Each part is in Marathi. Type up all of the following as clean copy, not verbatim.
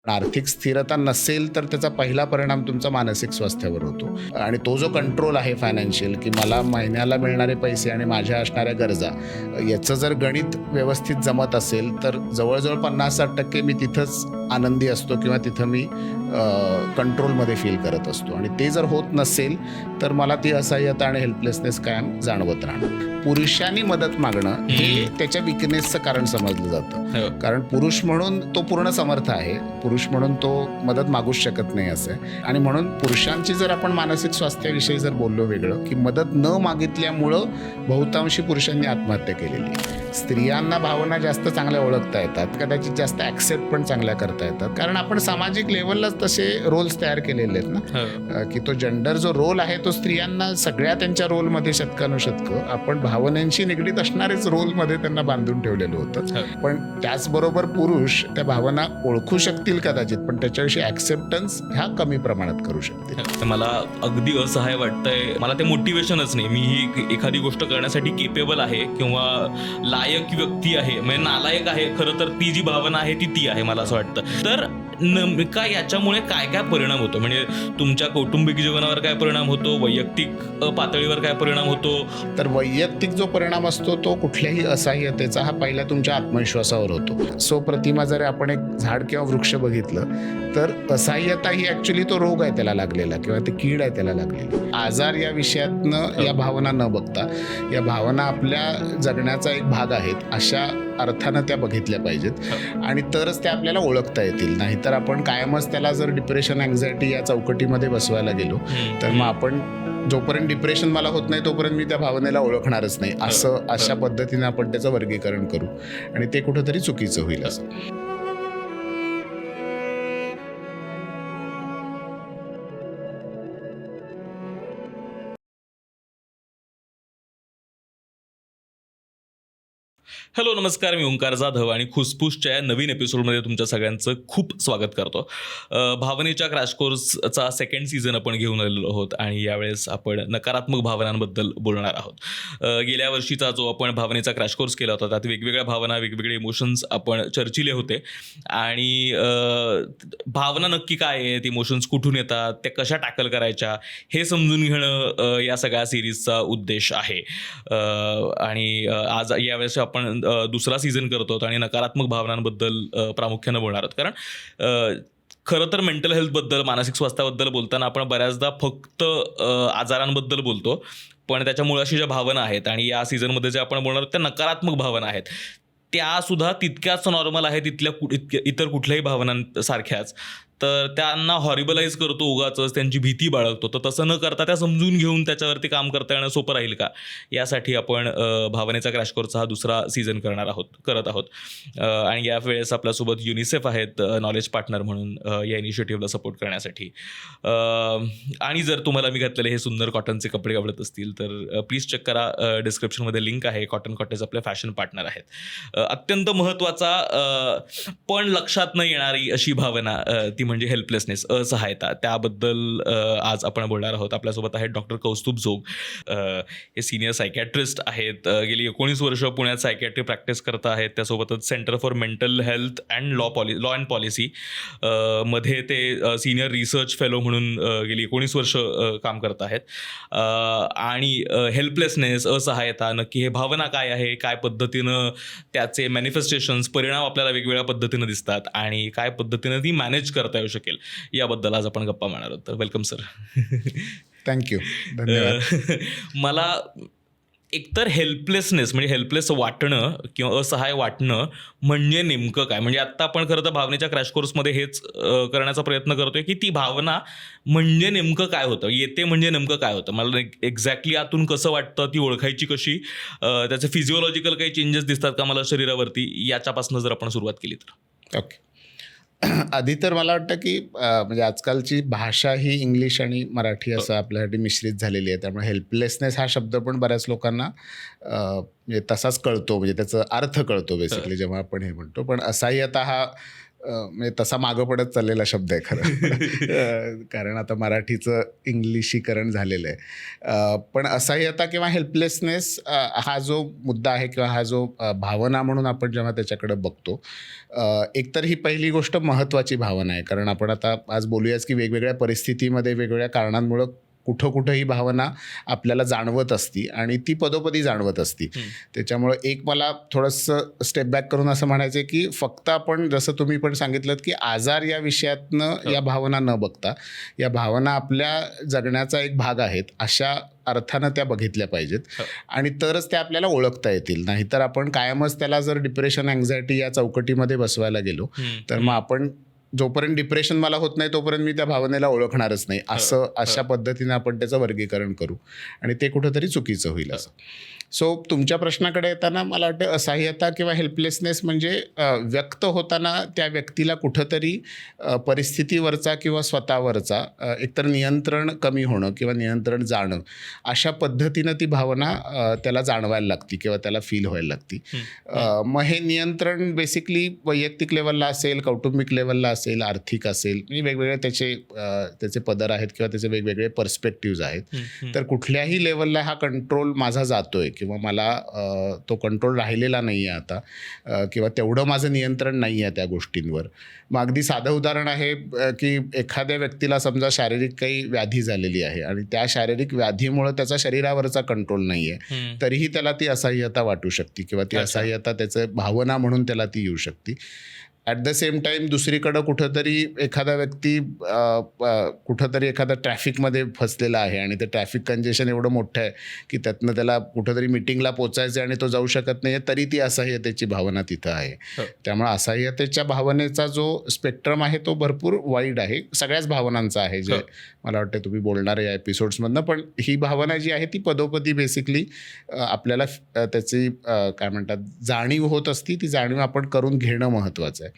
आर्थिक स्थिरता नसेल तर त्याचा पहिला परिणाम तुमचा मानसिक स्वास्थ्यावर होतो. आणि तो जो कंट्रोल आहे फायनान्शियल, की मला महिन्याला मिळणारे पैसे आणि माझ्या असणाऱ्या गरजा याचं जर गणित व्यवस्थित जमत असेल तर जवळजवळ 50-60% मी तिथंच आनंदी असतो किंवा तिथं मी कंट्रोलमध्ये फील करत असतो. आणि ते जर होत नसेल तर मला ती असहाय्यता आणि हेल्पलेसनेस कायम जाणवत राहणार. पुरुषांनी मदत मागणं हे त्याच्या विकनेसचं कारण समजलं जातं. कारण पुरुष म्हणून तो पूर्ण समर्थ आहे, पुरुष म्हणून तो मदत मागूच शकत नाही असं आहे. आणि म्हणून पुरुषांची जर आपण मानसिक स्वास्थ्याविषयी जर बोललो वेगळं, की मदत न मागितल्यामुळं बहुतांशी पुरुषांनी आत्महत्या केलेली. स्त्रियांना भावना जास्त चांगल्या ओळखता येतात, कदाचित जास्त ॲक्सेप्ट पण चांगल्या करता येतात, कारण आपण सामाजिक लेवललाच तसे रोल्स तयार केलेले आहेत ना, की तो जेंडर जो रोल आहे तो स्त्रियांना सगळ्या त्यांच्या रोलमध्ये शतकानुशतकं आपण भावनांशी निगडीत असणारेच रोलमध्ये त्यांना बांधून ठेवलेलं होतं. पण त्याचबरोबर पुरुष त्या भावना ओळखू शकतील कदाचित, पण त्याच्याविषयी ॲक्सेप्टन्स ह्या कमी प्रमाणात करू शकतील. मला अगदी असहाय वाटतंय, मला ते मोटिवेशनच नाही. मी ही एखादी गोष्ट करण्यासाठी केपेबल आहे किंवा लायक व्यक्ती आहे, म्हणजे नालायक आहे खरं तर ती जी भावना आहे ती आहे मला असं वाटतं. तर नेमका याच्यामुळे काय काय परिणाम होतो, म्हणजे तुमच्या कौटुंबिक जीवनावर काय परिणाम होतो, वैयक्तिक पातळीवर काय परिणाम होतो? तर वैयक्तिक जो परिणाम असतो तो कुठल्याही असहाय्यतेचा हा पहिला तुमच्या आत्मविश्वासावर होतो. सो प्रतिमा जर आपण एक झाड किंवा वृक्ष बघितलं तर असहाय्यता ही ॲक्च्युली तो रोग आहे त्याला लागलेला किंवा ते कीड आहे त्याला लागलेली. आजार या विषयातनं या भावना न बघता या भावना आपल्या जगण्याचा एक भाग आहेत अशा अर्थानं त्या बघितल्या पाहिजेत आणि तरच त्या आपल्याला ओळखता येतील. नाहीतर आपण कायमच त्याला जर डिप्रेशन, अँझायटी या चौकटीमध्ये बसवायला गेलो तर मग आपण जोपर्यंत डिप्रेशन मला होत नाही तोपर्यंत मी त्या भावनेला ओळखणारच नाही असं अशा पद्धतीने आपण त्याचं वर्गीकरण करू आणि ते कुठंतरी चुकीचं होईल असं. हॅलो नमस्कार, मी ओंकार जाधव आणि खुसफुसच्या या नवीन एपिसोडमध्ये तुमच्या सगळ्यांचं खूप स्वागत करतो. भावनेच्या क्रॅश कोर्सचा सेकंड सीझन आपण घेऊन आलेलो आहोत आणि यावेळेस आपण नकारात्मक भावनांबद्दल बोलणार आहोत. गेल्या वर्षीचा जो आपण भावनेचा क्रॅश कोर्स केला होता त्यात वेगवेगळ्या भावना, वेगवेगळे इमोशन्स आपण चर्चिले होते आणि भावना नक्की काय आहेत, इमोशन्स कुठून येतात, त्या कशा टॅकल करायच्या हे समजून घेणं या सगळ्या सिरीजचा उद्देश आहे. आणि आज यावेळेस आपण दुसरा सीझन करतो आणि नकारात्मक भावनांबद्दल प्रामुख्यानं बोलणार आहोत. कारण खरं तर मेंटल हेल्थबद्दल, मानसिक स्वास्थ्याबद्दल बोलताना आपण बऱ्याचदा फक्त आजारांबद्दल बोलतो, पण त्याच्या मुळाशी ज्या भावना आहेत आणि या सीझनमध्ये जे आपण बोलणार आहोत त्या नकारात्मक भावना आहेत त्यासुद्धा तितक्याच नॉर्मल आहेत इतर कुठल्याही भावनांसारख्याच. तर त्यांना हॉरिबलाइज करतो उगाचच, त्यांची भीती बाळगतो. तर तसं न करता त्या समजून घेऊन त्याच्यावरती काम करता येणं सोपं राहील का, यासाठी आपण भावनेचा क्रॅश कोर्सचा हा दुसरा सीझन करत आहोत. आणि यावेळेस आपल्यासोबत युनिसेफ आहेत नॉलेज पार्टनर म्हणून या इनिशिएटिव्हला सपोर्ट करण्यासाठी. आणि जर तुम्हाला मी घातलेले हे सुंदर कॉटनचे कपडे आवडत असतील तर प्लीज चेक करा, डिस्क्रिप्शनमध्ये लिंक आहे. कॉटन कॉटेज आपले फॅशन पार्टनर आहेत. अत्यंत महत्त्वाचा पण लक्षात न येणारी अशी भावना ती म्हणजे हेल्पलेसनेस, असहायता. त्याबद्दल आज आपण बोलणार आहोत. आपल्यासोबत आहेत डॉक्टर कौस्तुभ जोग. हे सिनियर सायकॅट्रिस्ट आहेत, गेली 19 वर्ष पुण्यात सायकॅट्री प्रॅक्टिस करत आहेत. त्यासोबतच centre for mental health and law and policy मध्ये ते सिनियर रिसर्च फेलो म्हणून गेली 19 वर्ष काम करत आहेत. आणि हेल्पलेसनेस, असहायता नक्की हे भावना काय आहे, काय पद्धतीनं त्याचे मॅनिफेस्टेशन्स, परिणाम आपल्याला वेगवेगळ्या पद्धतीनं दिसतात आणि काय पद्धतीनं ती मॅनेज करता येऊ शकेल याबद्दल आज आपण गप्पा मारणार आहोत. तर वेलकम सर. थँक्यू, धन्यवाद. मला एकतर हेल्पलेसनेस म्हणजे हेल्पलेस वाटणं किंवा असहाय वाटणं म्हणजे नेमकं काय, म्हणजे आत्ता आपण खरं तर भावनेच्या क्रॅश कोर्समध्ये हेच करण्याचा प्रयत्न करतोय की ती भावना म्हणजे नेमकं काय होतं, येते म्हणजे नेमकं काय होतं, मला एक्झॅक्टली आतून कसं वाटतं, ती ओळखायची कशी, त्याचे फिजिओलॉजिकल काही चेंजेस दिसतात का मला शरीरावरती, याच्यापासून जर आपण सुरुवात केली तर. ओके. आधी तर मला वाटतं की म्हणजे आजकालची भाषा ही इंग्लिश आणि मराठी असं आपल्यासाठी मिश्रित झालेली आहे. त्यामुळे हेल्पलेसनेस हा शब्द पण बऱ्याच लोकांना म्हणजे तसाच कळतो, म्हणजे त्याचा अर्थ कळतो बेसिकली जेव्हा आपण हे म्हणतो. पण असहाय्यता हा म्हणजे तसा मागं पडत चाललेला शब्द आहे खरं. कारण आता मराठीचं इंग्लिशीकरण झालेलं आहे. पण असहाय्यता किंवा हेल्पलेसनेस हा जो मुद्दा आहे किंवा हा जो भावना म्हणून आपण जेव्हा त्याच्याकडे बघतो, एकतर ही पहिली गोष्ट महत्त्वाची भावना आहे. कारण आपण आता आज बोलूयाच की वेगवेगळ्या परिस्थितीमध्ये वेगवेगळ्या कारणांमुळं कुठं ही भावना आपल्याला जाणवत असती आणि ती पदोपदी जाणवत असती. त्याच्यामुळं एक मला थोडंसं स्टेप बॅक करून असं म्हणायचं आहे की फक्त आपण जसं तुम्ही पण सांगितलं की आजार या विषयातनं या भावना न बघता या भावना आपल्या जगण्याचा एक भाग आहेत अशा अर्थानं त्या बघितल्या पाहिजेत आणि तरच त्या आपल्याला ओळखता येतील. नाहीतर आपण कायमच त्याला जर डिप्रेशन, अँझायटी या चौकटीमध्ये बसवायला गेलो तर मग आपण जोपर्यंत डिप्रेशन मला होत नाही तोपर्यंत मी त्या भावनेला ओळखणारच नाही अशा पद्धतीने आपण त्याचं वर्गीकरण करू आणि ते कुठंतरी चुकीचं होईल असं. सो तुमच्या प्रश्नाकडे येताना मला वाटतं असहाय्यता किंवा हेल्पलेसनेस म्हणजे व्यक्त होताना त्या व्यक्तीला कुठंतरी परिस्थितीवरचा किंवा स्वतःवरचा एकतर नियंत्रण कमी होणं किंवा नियंत्रण जाणं अशा पद्धतीनं ती भावना त्याला जाणवायला लागती किंवा त्याला फील व्हायला लागती. मग हे नियंत्रण बेसिकली वैयक्तिक लेवलला असेल, कौटुंबिक लेवलला असेल, आर्थिक असेल, म्हणजे वेगवेगळे त्याचे पदर आहेत किंवा त्याचे वेगवेगळे पर्स्पेक्टिव्ज आहेत. तर कुठल्याही लेवलला हा कंट्रोल माझा जातोय किंवा मला तो कंट्रोल राहिलेला नाही आहे आता किंवा तेवढं माझं नियंत्रण नाही आहे त्या गोष्टींवर. मग अगदी साधं उदाहरण आहे की एखाद्या व्यक्तीला समजा शारीरिक काही व्याधी झालेली आहे आणि त्या शारीरिक व्याधीमुळं त्याचा शरीरावरचा कंट्रोल नाही आहे, तरीही त्याला ती असहाय्यता वाटू शकते किंवा ती असहाय्यता त्याचं भावना म्हणून त्याला ती येऊ शकते. ॲट द सेम टाईम दुसरीकडं कुठंतरी एखादा व्यक्ती कुठंतरी एखादा ट्रॅफिकमध्ये फसलेला आहे आणि ते ट्रॅफिक कंजेशन एवढं मोठं आहे की त्यातनं त्याला कुठंतरी मिटिंगला पोचायचं आहे आणि तो जाऊ शकत नाही आहे, तरी ती असहाय्यतेची भावना तिथं आहे. त्यामुळे असहाय्यतेच्या भावनेचा जो स्पेक्ट्रम आहे तो भरपूर वाईड आहे, सगळ्याच भावनांचा आहे, जे मला वाटतं तुम्ही बोलणार या एपिसोड्समधनं. पण ही भावना जी आहे ती पदोपदी बेसिकली आपल्याला त्याची काय म्हणतात जाणीव होत असती. ती जाणीव आपण करून घेणं महत्त्वाचं आहे.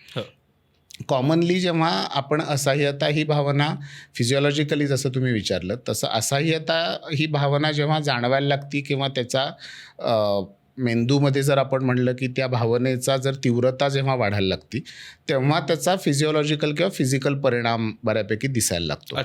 कॉमनली जेव्हा आपण असहाय्यता ही भावना फिजिओलॉजिकली जसं तुम्ही विचारलं तसं असहाय्यता ही भावना जेव्हा जाणवायला लागती किंवा त्याचा मेंदूमध्ये जर आपण म्हणलं की त्या भावनेचा जर तीव्रता जेव्हा वाढायला लागती तेव्हा त्याचा फिजिओलॉजिकल किंवा फिजिकल परिणाम बऱ्यापैकी दिसायला लागतो.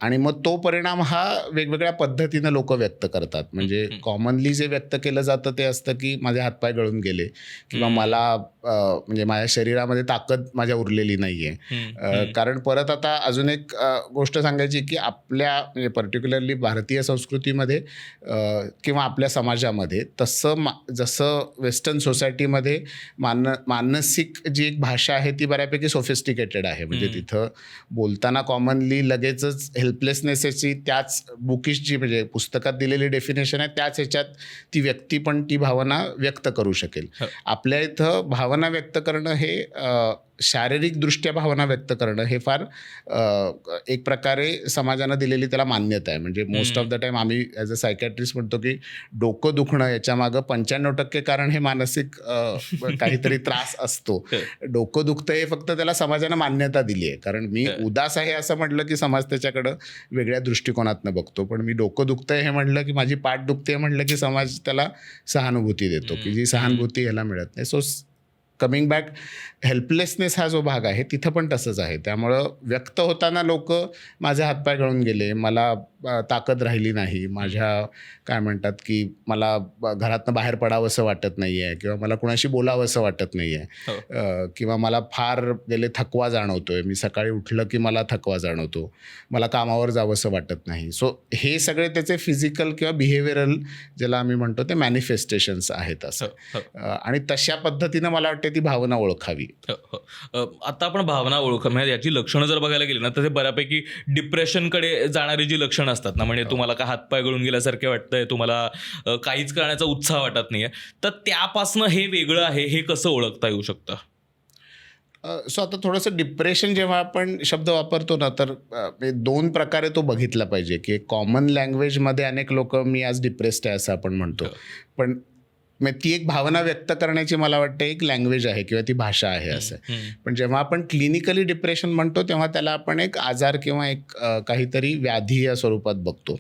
आणि मग तो परिणाम हा वेगवेगळ्या पद्धतीनं लोक व्यक्त करतात. म्हणजे कॉमनली जे व्यक्त केलं जातं ते असतं की माझे हातपाय गळून गेले किंवा मला म्हणजे माझ्या शरीरामध्ये ताकद माझ्या उरलेली नाही आहे. कारण परत आता अजून एक गोष्ट सांगायची की आपल्या म्हणजे पर्टिक्युलरली भारतीय संस्कृतीमध्ये किंवा आपल्या समाजामध्ये जसं वेस्टर्न सोसायटीमध्ये मानसिक जी एक भाषा आहे ती बऱ्यापैकी सोफिस्टिकेटेड आहे. म्हणजे तिथं बोलताना कॉमनली लगेचच हेल्पलेसनेसची त्याच बुकिश जी म्हणजे पुस्तकात दिलेली डेफिनेशन आहे त्याच ह्याच्यात ती व्यक्ती पण ती भावना व्यक्त करू शकेल. आपल्या इथं भावना व्यक्त करणं हे शारीरिकदृष्ट्या भावना व्यक्त करणं हे फार एक प्रकारे समाजानं दिलेली त्याला मान्यता आहे. म्हणजे मोस्ट ऑफ द टाईम आम्ही ॲज अ सायकॅट्रिस्ट म्हणतो की डोकं दुखणं याच्यामागं 95% कारण हे मानसिक काहीतरी त्रास असतो. डोकं दुखतं हे फक्त त्याला समाजानं मान्यता दिली आहे. कारण मी उदास आहे असं म्हटलं की समाज त्याच्याकडं वेगळ्या दृष्टिकोनातनं बघतो, पण मी डोकं दुखतंय हे म्हटलं की माझी पाठ दुखते म्हटलं की समाज त्याला सहानुभूती देतो की जी सहानुभूती ह्याला मिळत नाही. सो कमिंग बॅक, हेल्पलेसनेस हा जो भाग आहे तिथं पण तसंच आहे. त्यामुळं व्यक्त होताना लोक माझे हातपाय गळून गेले, मला ताकद राहिली नाही, माझ्या काय म्हणतात की मला घरातनं बाहेर पडावंसं वाटत नाही आहे किंवा मला कुणाशी बोलावंसं वाटत नाही आहे किंवा मला फार गेले थकवा जाणवतोय, मी सकाळी उठलं की मला थकवा जाणवतो, मला कामावर जावंसं वाटत नाही. सो हे सगळे त्याचे फिजिकल किंवा बिहेवियरल ज्याला आम्ही म्हणतो ते मॅनिफेस्टेशन्स आहेत असं. आणि तशा पद्धतीनं मला वाटतं ती भावना ओळखावी. आता आपण भावना म्हणजे याची लक्षणं जर बघायला गेली ना तर ते बऱ्यापैकी डिप्रेशनकडे जाणारी जी लक्षणं असतात ना, म्हणजे तुम्हाला का हातपाय गळून गेल्यासारखे वाटतंय, तुम्हाला काहीच करण्याचा उत्साह वाटत नाहीये, तर त्यापासनं हे वेगळं आहे हे कसं ओळखता येऊ शकतं? सो आता थोडंसं डिप्रेशन जेव्हा आपण शब्द वापरतो ना तर दोन प्रकारे तो बघितला पाहिजे की कॉमन लँग्वेजमध्ये अनेक लोक मी आज डिप्रेस्ड आहे असं आपण म्हणतो, पण ती एक भावना व्यक्त करण्याची मला वाटतं एक लँग्वेज आहे किंवा ती भाषा आहे असं. पण जेव्हा आपण क्लिनिकली डिप्रेशन म्हणतो तेव्हा त्याला आपण एक आजार किंवा एक काहीतरी व्याधी या स्वरूपात बघतो.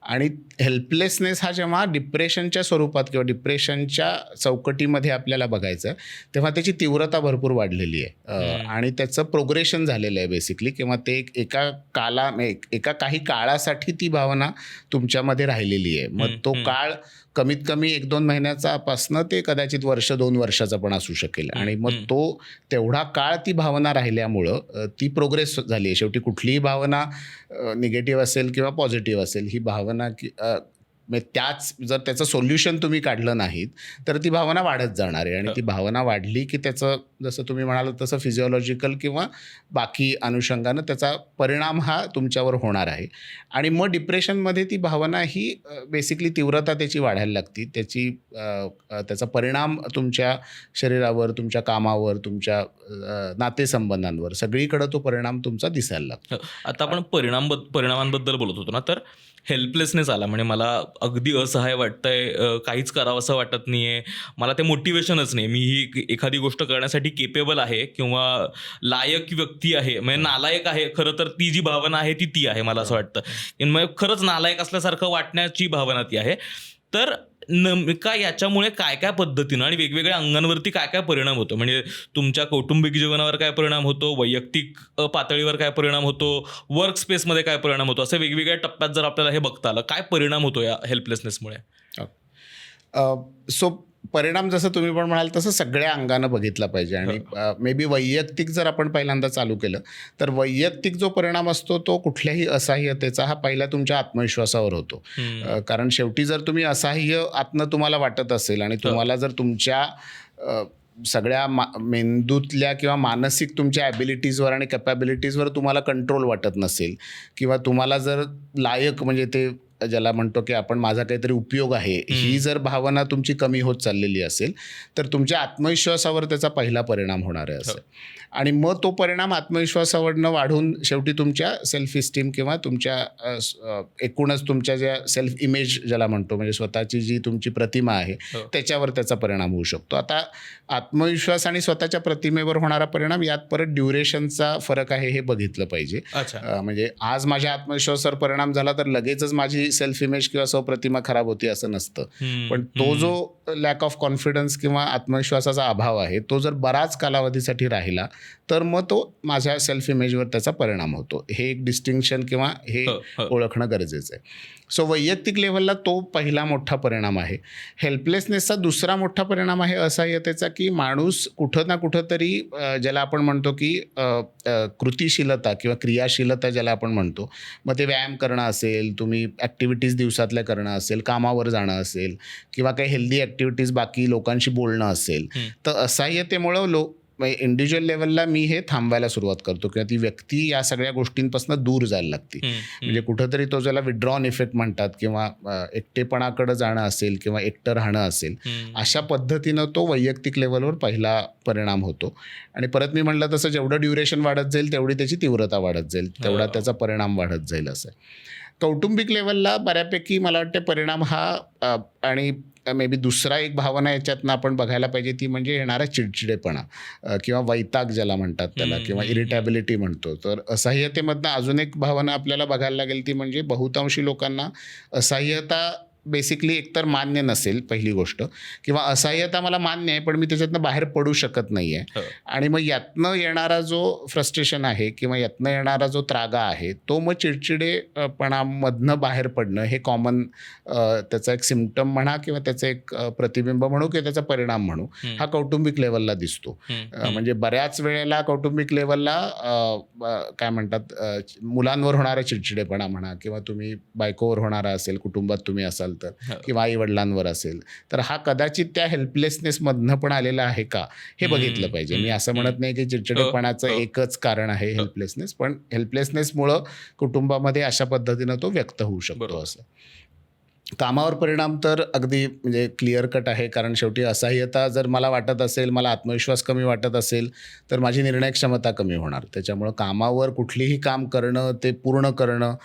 आणि हेल्पलेसनेस हा जेव्हा डिप्रेशनच्या स्वरूपात किंवा डिप्रेशनच्या चौकटीमध्ये आपल्याला बघायचं तेव्हा त्याची तीव्रता भरपूर वाढलेली आहे आणि त्याचं प्रोग्रेशन झालेलं आहे बेसिकली, किंवा ते एका काही काळासाठी ती भावना तुमच्यामध्ये राहिलेली आहे. मग तो काळ कमीत कमी 1-2 महिन्याचापासनं ते कदाचित 1-2 वर्षाचा पण असू शकेल. आणि मग तो तेवढा काळ ती भावना राहिल्यामुळं ती प्रोग्रेस झाली आहे. शेवटी कुठलीही भावना निगेटिव्ह असेल किंवा पॉझिटिव्ह असेल, ही भावना जर त्याचं सोल्युशन तुम्ही काढलं नाहीत तर ती भावना वाढत जाणार आहे. आणि ती भावना वाढली की त्याचं जसं तुम्ही म्हणाल तसं फिजिओलॉजिकल किंवा बाकी अनुषंगानं त्याचा परिणाम हा तुमच्यावर होणार आहे. आणि मग डिप्रेशनमध्ये ती भावना ही बेसिकली तीव्रता त्याची वाढायला लागती. त्याचा परिणाम तुमच्या शरीरावर, तुमच्या कामावर, तुमच्या नातेसंबंधांवर सगळीकडं तो परिणाम तुमचा दिसायला लागतो. आता आपण परिणामांबद्दल बोलत होतो ना, तर हेल्पलेसनेस आला म्हणजे मला अगदी असहाय वाटतंय, काहीच करावं असं वाटत नाही आहे, मला ते मोटिवेशनच नाही, मी ही एखादी गोष्ट करण्यासाठी केपेबल आहे किंवा लायक व्यक्ती आहे, म्हणजे नालायक आहे खरं तर ती जी भावना आहे ती आहे मला असं वाटतं. मग खरंच नालायक असल्यासारखं वाटण्याची भावना ती आहे. तर नेमका याच्यामुळे काय काय पद्धतीनं आणि वेगवेगळ्या अंगांवरती काय काय परिणाम होतो, म्हणजे तुमच्या कौटुंबिक जीवनावर काय परिणाम होतो, वैयक्तिक पातळीवर काय परिणाम होतो, वर्क स्पेसमध्ये काय परिणाम होतो, असे वेगवेगळ्या टप्प्यात जर आपल्याला हे बघता आलं काय परिणाम होतो या हेल्पलेसनेसमुळे. सो परिणाम जसं तुम्ही पण म्हणाल तसं सगळ्या अंगानं बघितला पाहिजे. आणि मे बी वैयक्तिक जर आपण पहिल्यांदा चालू केलं तर वैयक्तिक जो परिणाम असतो तो कुठल्याही असहाय्यतेचा हा पहिला तुमच्या आत्मविश्वासावर होतो. कारण शेवटी जर तुम्ही असहाय्य आत्म तुम्हाला वाटत असेल आणि तुम्हाला जर तुमच्या सगळ्या मेंदूतल्या किंवा मानसिक तुमच्या ॲबिलिटीजवर आणि कॅपॅबिलिटीजवर तुम्हाला कंट्रोल वाटत नसेल, किंवा तुम्हाला जर लायक म्हणजे ते ज्याला म्हणतो की आपण माझा काहीतरी उपयोग आहे ही जर भावना तुमची कमी होत चाललेली असेल तर तुमच्या आत्मविश्वासावर त्याचा पहिला परिणाम होणार आहे असं. आणि मग तो परिणाम आत्मविश्वासावरनं वाढून शेवटी तुमच्या सेल्फ इस्टीम किंवा तुमच्या एकूणच तुमच्या ज्या सेल्फ इमेज ज्याला म्हणतो म्हणजे स्वतःची जी तुमची प्रतिमा आहे त्याच्यावर त्याचा परिणाम होऊ शकतो. आता आत्मविश्वास आणि स्वतःच्या प्रतिमेवर होणारा परिणाम यात परत ड्युरेशनचा फरक आहे हे बघितलं पाहिजे. म्हणजे आज माझ्या आत्मविश्वासावर परिणाम झाला तर लगेचच माझी सेल्फ इमेज किंवा स्वप्रतिमा खराब होती असं नसतं. पण तो जो लॅक ऑफ कॉन्फिडन्स किंवा आत्मविश्वासाचा अभाव आहे तो जर बराच कालावधीसाठी राहिला तर मग तो माझ्या सेल्फ इमेजवर त्याचा परिणाम होतो. हे एक डिस्टिंक्शन किंवा हे ओळखणं गरजेचं आहे. सो वैयक्तिक लेवलला तो पहिला मोठा परिणाम आहे. हेल्पलेसनेसचा दुसरा मोठा परिणाम आहे असहाय्यतेचा, की माणूस कुठं ना कुठं तरी ज्याला आपण म्हणतो की कृतिशीलता किंवा क्रियाशीलता ज्याला आपण म्हणतो, मग ते व्यायाम करणं असेल, तुम्ही ॲक्टिव्हिटीज दिवसातल्या करणं असेल, कामावर जाणं असेल किंवा काही हेल्दी ॲक्टिव्हिटीज बाकी लोकांशी बोलणं असेल, तर असहाय्यतेमुळं इंडिव्हिज्युअल लेवलला मी हे थांबायला सुरुवात करतो किंवा ती व्यक्ती या सगळ्या गोष्टींपासून दूर जायला लागते. म्हणजे कुठंतरी तो ज्याला विड्रॉन इफेक्ट म्हणतात किंवा एकटेपणाकडे जाणं असेल किंवा एकटं राहणं असेल, अशा पद्धतीनं तो वैयक्तिक लेवलवर पहिला परिणाम होतो. आणि परत मी म्हटलं तसं जेवढं ड्युरेशन वाढत जाईल तेवढी त्याची तीव्रता वाढत जाईल, तेवढा त्याचा परिणाम वाढत जाईल असं. कौटुंबिक लेवलला बऱ्यापैकी मला वाटते परिणाम हा आणि मे बी दुसरा एक भावना याच्यातनं आपण बघायला पाहिजे ती म्हणजे येणारा चिडचिडेपणा किंवा वैताग ज्याला म्हणतात त्याला किंवा इरिटॅबिलिटी म्हणतो. तर असहाय्यतेमधनं अजून एक भावना आपल्याला बघायला लागेल ती म्हणजे बहुतांशी लोकांना असहाय्यता बेसिकली एकतर मान्य नसेल पहिली गोष्ट, किंवा असहाय्यता मला मान्य आहे पण मी त्याच्यातनं बाहेर पडू शकत नाही आहे. आणि मग यातनं येणारा जो फ्रस्ट्रेशन आहे किंवा यातनं येणारा जो त्रागा आहे तो मग चिडचिडेपणामधनं बाहेर पडणं हे कॉमन त्याचा एक सिम्पटम म्हणा किंवा त्याचं एक प्रतिबिंब म्हणू किंवा त्याचा परिणाम म्हणू, हा कौटुंबिक लेवलला दिसतो. म्हणजे बऱ्याच वेळेला कौटुंबिक लेवलला काय म्हणतात मुलांवर होणारा चिडचिडेपणा म्हणा किंवा तुम्ही बायकोवर होणारा असेल, कुटुंबात तुम्ही असाल तर, किंवा आई वडिलांवर असेल, तर हा कदाचित त्या हेल्पलेसनेसमधनं पण आलेला आहे का हे बघितलं पाहिजे. मी असं म्हणत नाही की चिडचिडेपणाचं एकच कारण आहे हेल्पलेसनेस, पण हेल्पलेसनेसमुळं कुटुंबामध्ये अशा पद्धतीनं तो व्यक्त होऊ शकतो असं. कामावर परिणाम तर अगदी म्हणजे क्लिअर कट आहे, कारण शेवटी असहाय्यता जर मला वाटत असेल, मला आत्मविश्वास कमी वाटत असेल, तर माझी निर्णय क्षमता कमी होणार. त्याच्यामुळं कामावर कुठलीही काम करणं, ते पूर्ण करणं,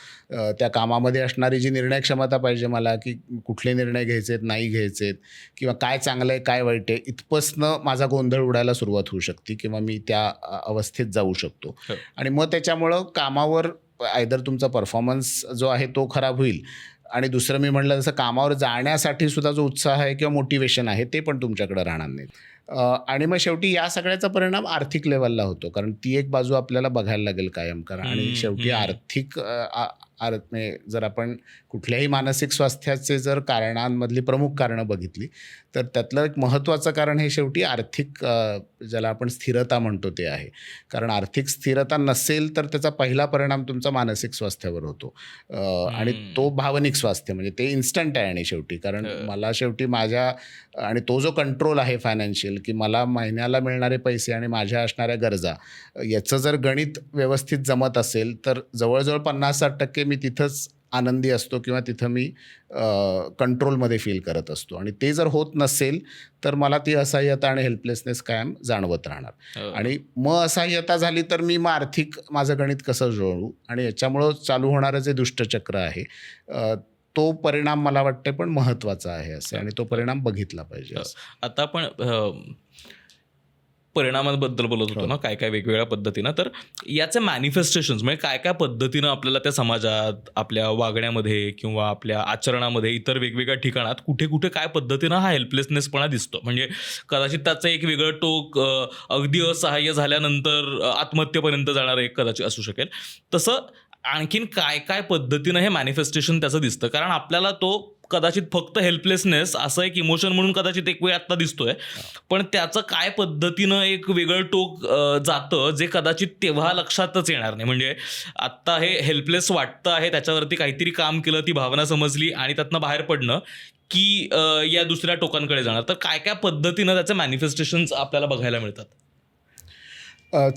त्या कामामध्ये असणारी जी निर्णय क्षमता पाहिजे मला, की कुठले निर्णय घ्यायचेत, नाही घ्यायचेत, किंवा काय चांगलं आहे, काय वाईट आहे, इथपासनं माझा गोंधळ उडायला सुरुवात होऊ शकते किंवा मी त्या अवस्थेत जाऊ शकतो. हो. आणि मग त्याच्यामुळं कामावर आयदर तुमचा परफॉर्मन्स जो आहे तो खराब होईल, आणि दुसरं मी म्हटलं जसं कामावर जाण्यासाठी सुद्धा जो उत्साह आहे किंवा मोटिवेशन आहे ते पण तुमच्याकडे राहणार नाही. आणि मग शेवटी या सगळ्याचा परिणाम आर्थिक लेवलला होतो, कारण ती एक बाजू आपल्याला बघायला लागेल कायम. कारण आणि शेवटी आर्थिक म्हणजे जर आपण कुठल्याही मानसिक स्वास्थ्याचे जर कारणांमधली प्रमुख कारणं बघितली, तर त्यातलं एक महत्त्वाचं कारण हे शेवटी आर्थिक, ज्याला आपण स्थिरता म्हणतो ते आहे. कारण आर्थिक स्थिरता नसेल तर त्याचा पहिला परिणाम तुमचा मानसिक स्वास्थ्यावर होतो. आणि तो भावनिक स्वास्थ्य म्हणजे ते इन्स्टंट आहे. आणि शेवटी कारण मला शेवटी माझ्या आणि तो जो कंट्रोल आहे फायनान्शियल, की मला महिन्याला मिळणारे पैसे आणि माझ्या असणाऱ्या गरजा, याचं जर गणित व्यवस्थित जमत असेल तर जवळजवळ 50-60% मी तिथंच आनंदी असतो किंवा तिथं मी कंट्रोलमध्ये फील करत असतो. आणि ते जर होत नसेल तर मला ती असहाय्यता आणि हेल्पलेसनेस कायम जाणवत राहणार. आणि मग असहाय्यता झाली तर मी मग आर्थिक माझं गणित कसं जुळवू, आणि याच्यामुळं चालू होणारं जे दुष्टचक्र आहे, तो परिणाम मला वाटतं पण महत्त्वाचा आहे असं, आणि तो परिणाम बघितला पाहिजे असं. आता आपण परिणामांबद्दल बोलत होतो ना, काय काय वेगवेगळ्या पद्धतीनं, तर याचे मॅनिफेस्टेशन्स म्हणजे काय काय पद्धतीनं आपल्याला त्या समाजात, आपल्या वागण्यामध्ये किंवा आपल्या आचरणामध्ये, इतर वेगवेगळ्या ठिकाणात कुठे कुठे काय पद्धतीनं हा हेल्पलेसनेसपणा दिसतो. म्हणजे कदाचित त्याचं एक वेगळं टोक अगदी असहाय्य झाल्यानंतर आत्महत्येपर्यंत जाणारं एक कदाचित असू शकेल. तसं आणखीन काय काय पद्धतीनं हे मॅनिफेस्टेशन त्याचं दिसतं, कारण आपल्याला तो कदाचित फक्त हेल्पलेसनेस असं एक इमोशन म्हणून कदाचित एक वेळ आत्ता दिसतोय, पण त्याचं काय पद्धतीनं एक वेगळं टोक जातं जे कदाचित तेव्हा लक्षातच येणार नाही. म्हणजे आत्ता हे हेल्पलेस वाटतं आहे, त्याच्यावरती काहीतरी काम केलं, ती भावना समजली आणि त्यातनं बाहेर पडणं, की या दुसऱ्या टोकांकडे जाणार. तर काय काय पद्धतीनं त्याचे मॅनिफेस्टेशन्स आपल्याला बघायला मिळतात?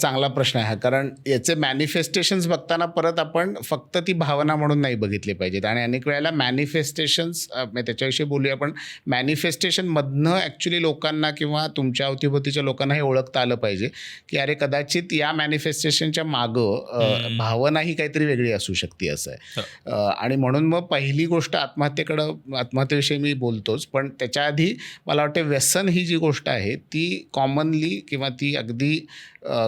चांगला प्रश्न आहे हा, कारण याचे मॅनिफेस्टेशन्स बघताना परत आपण फक्त ती भावना म्हणून नाही बघितली पाहिजेत. आणि अनेक वेळेला मॅनिफेस्टेशन्स, त्याच्याविषयी बोलूया, पण मॅनिफेस्टेशनमधनं ॲक्च्युली लोकांना किंवा तुमच्या अवतीभोवतीच्या लोकांना हे ओळखता आलं पाहिजे की अरे कदाचित या मॅनिफेस्टेशनच्या मागं भावना ही काहीतरी वेगळी असू शकते असं आहे. आणि म्हणून मग पहिली गोष्ट आत्महत्येविषयी मी बोलतोच, पण त्याच्या आधी मला वाटतं व्यसन ही जी गोष्ट आहे ती कॉमनली किंवा ती अगदी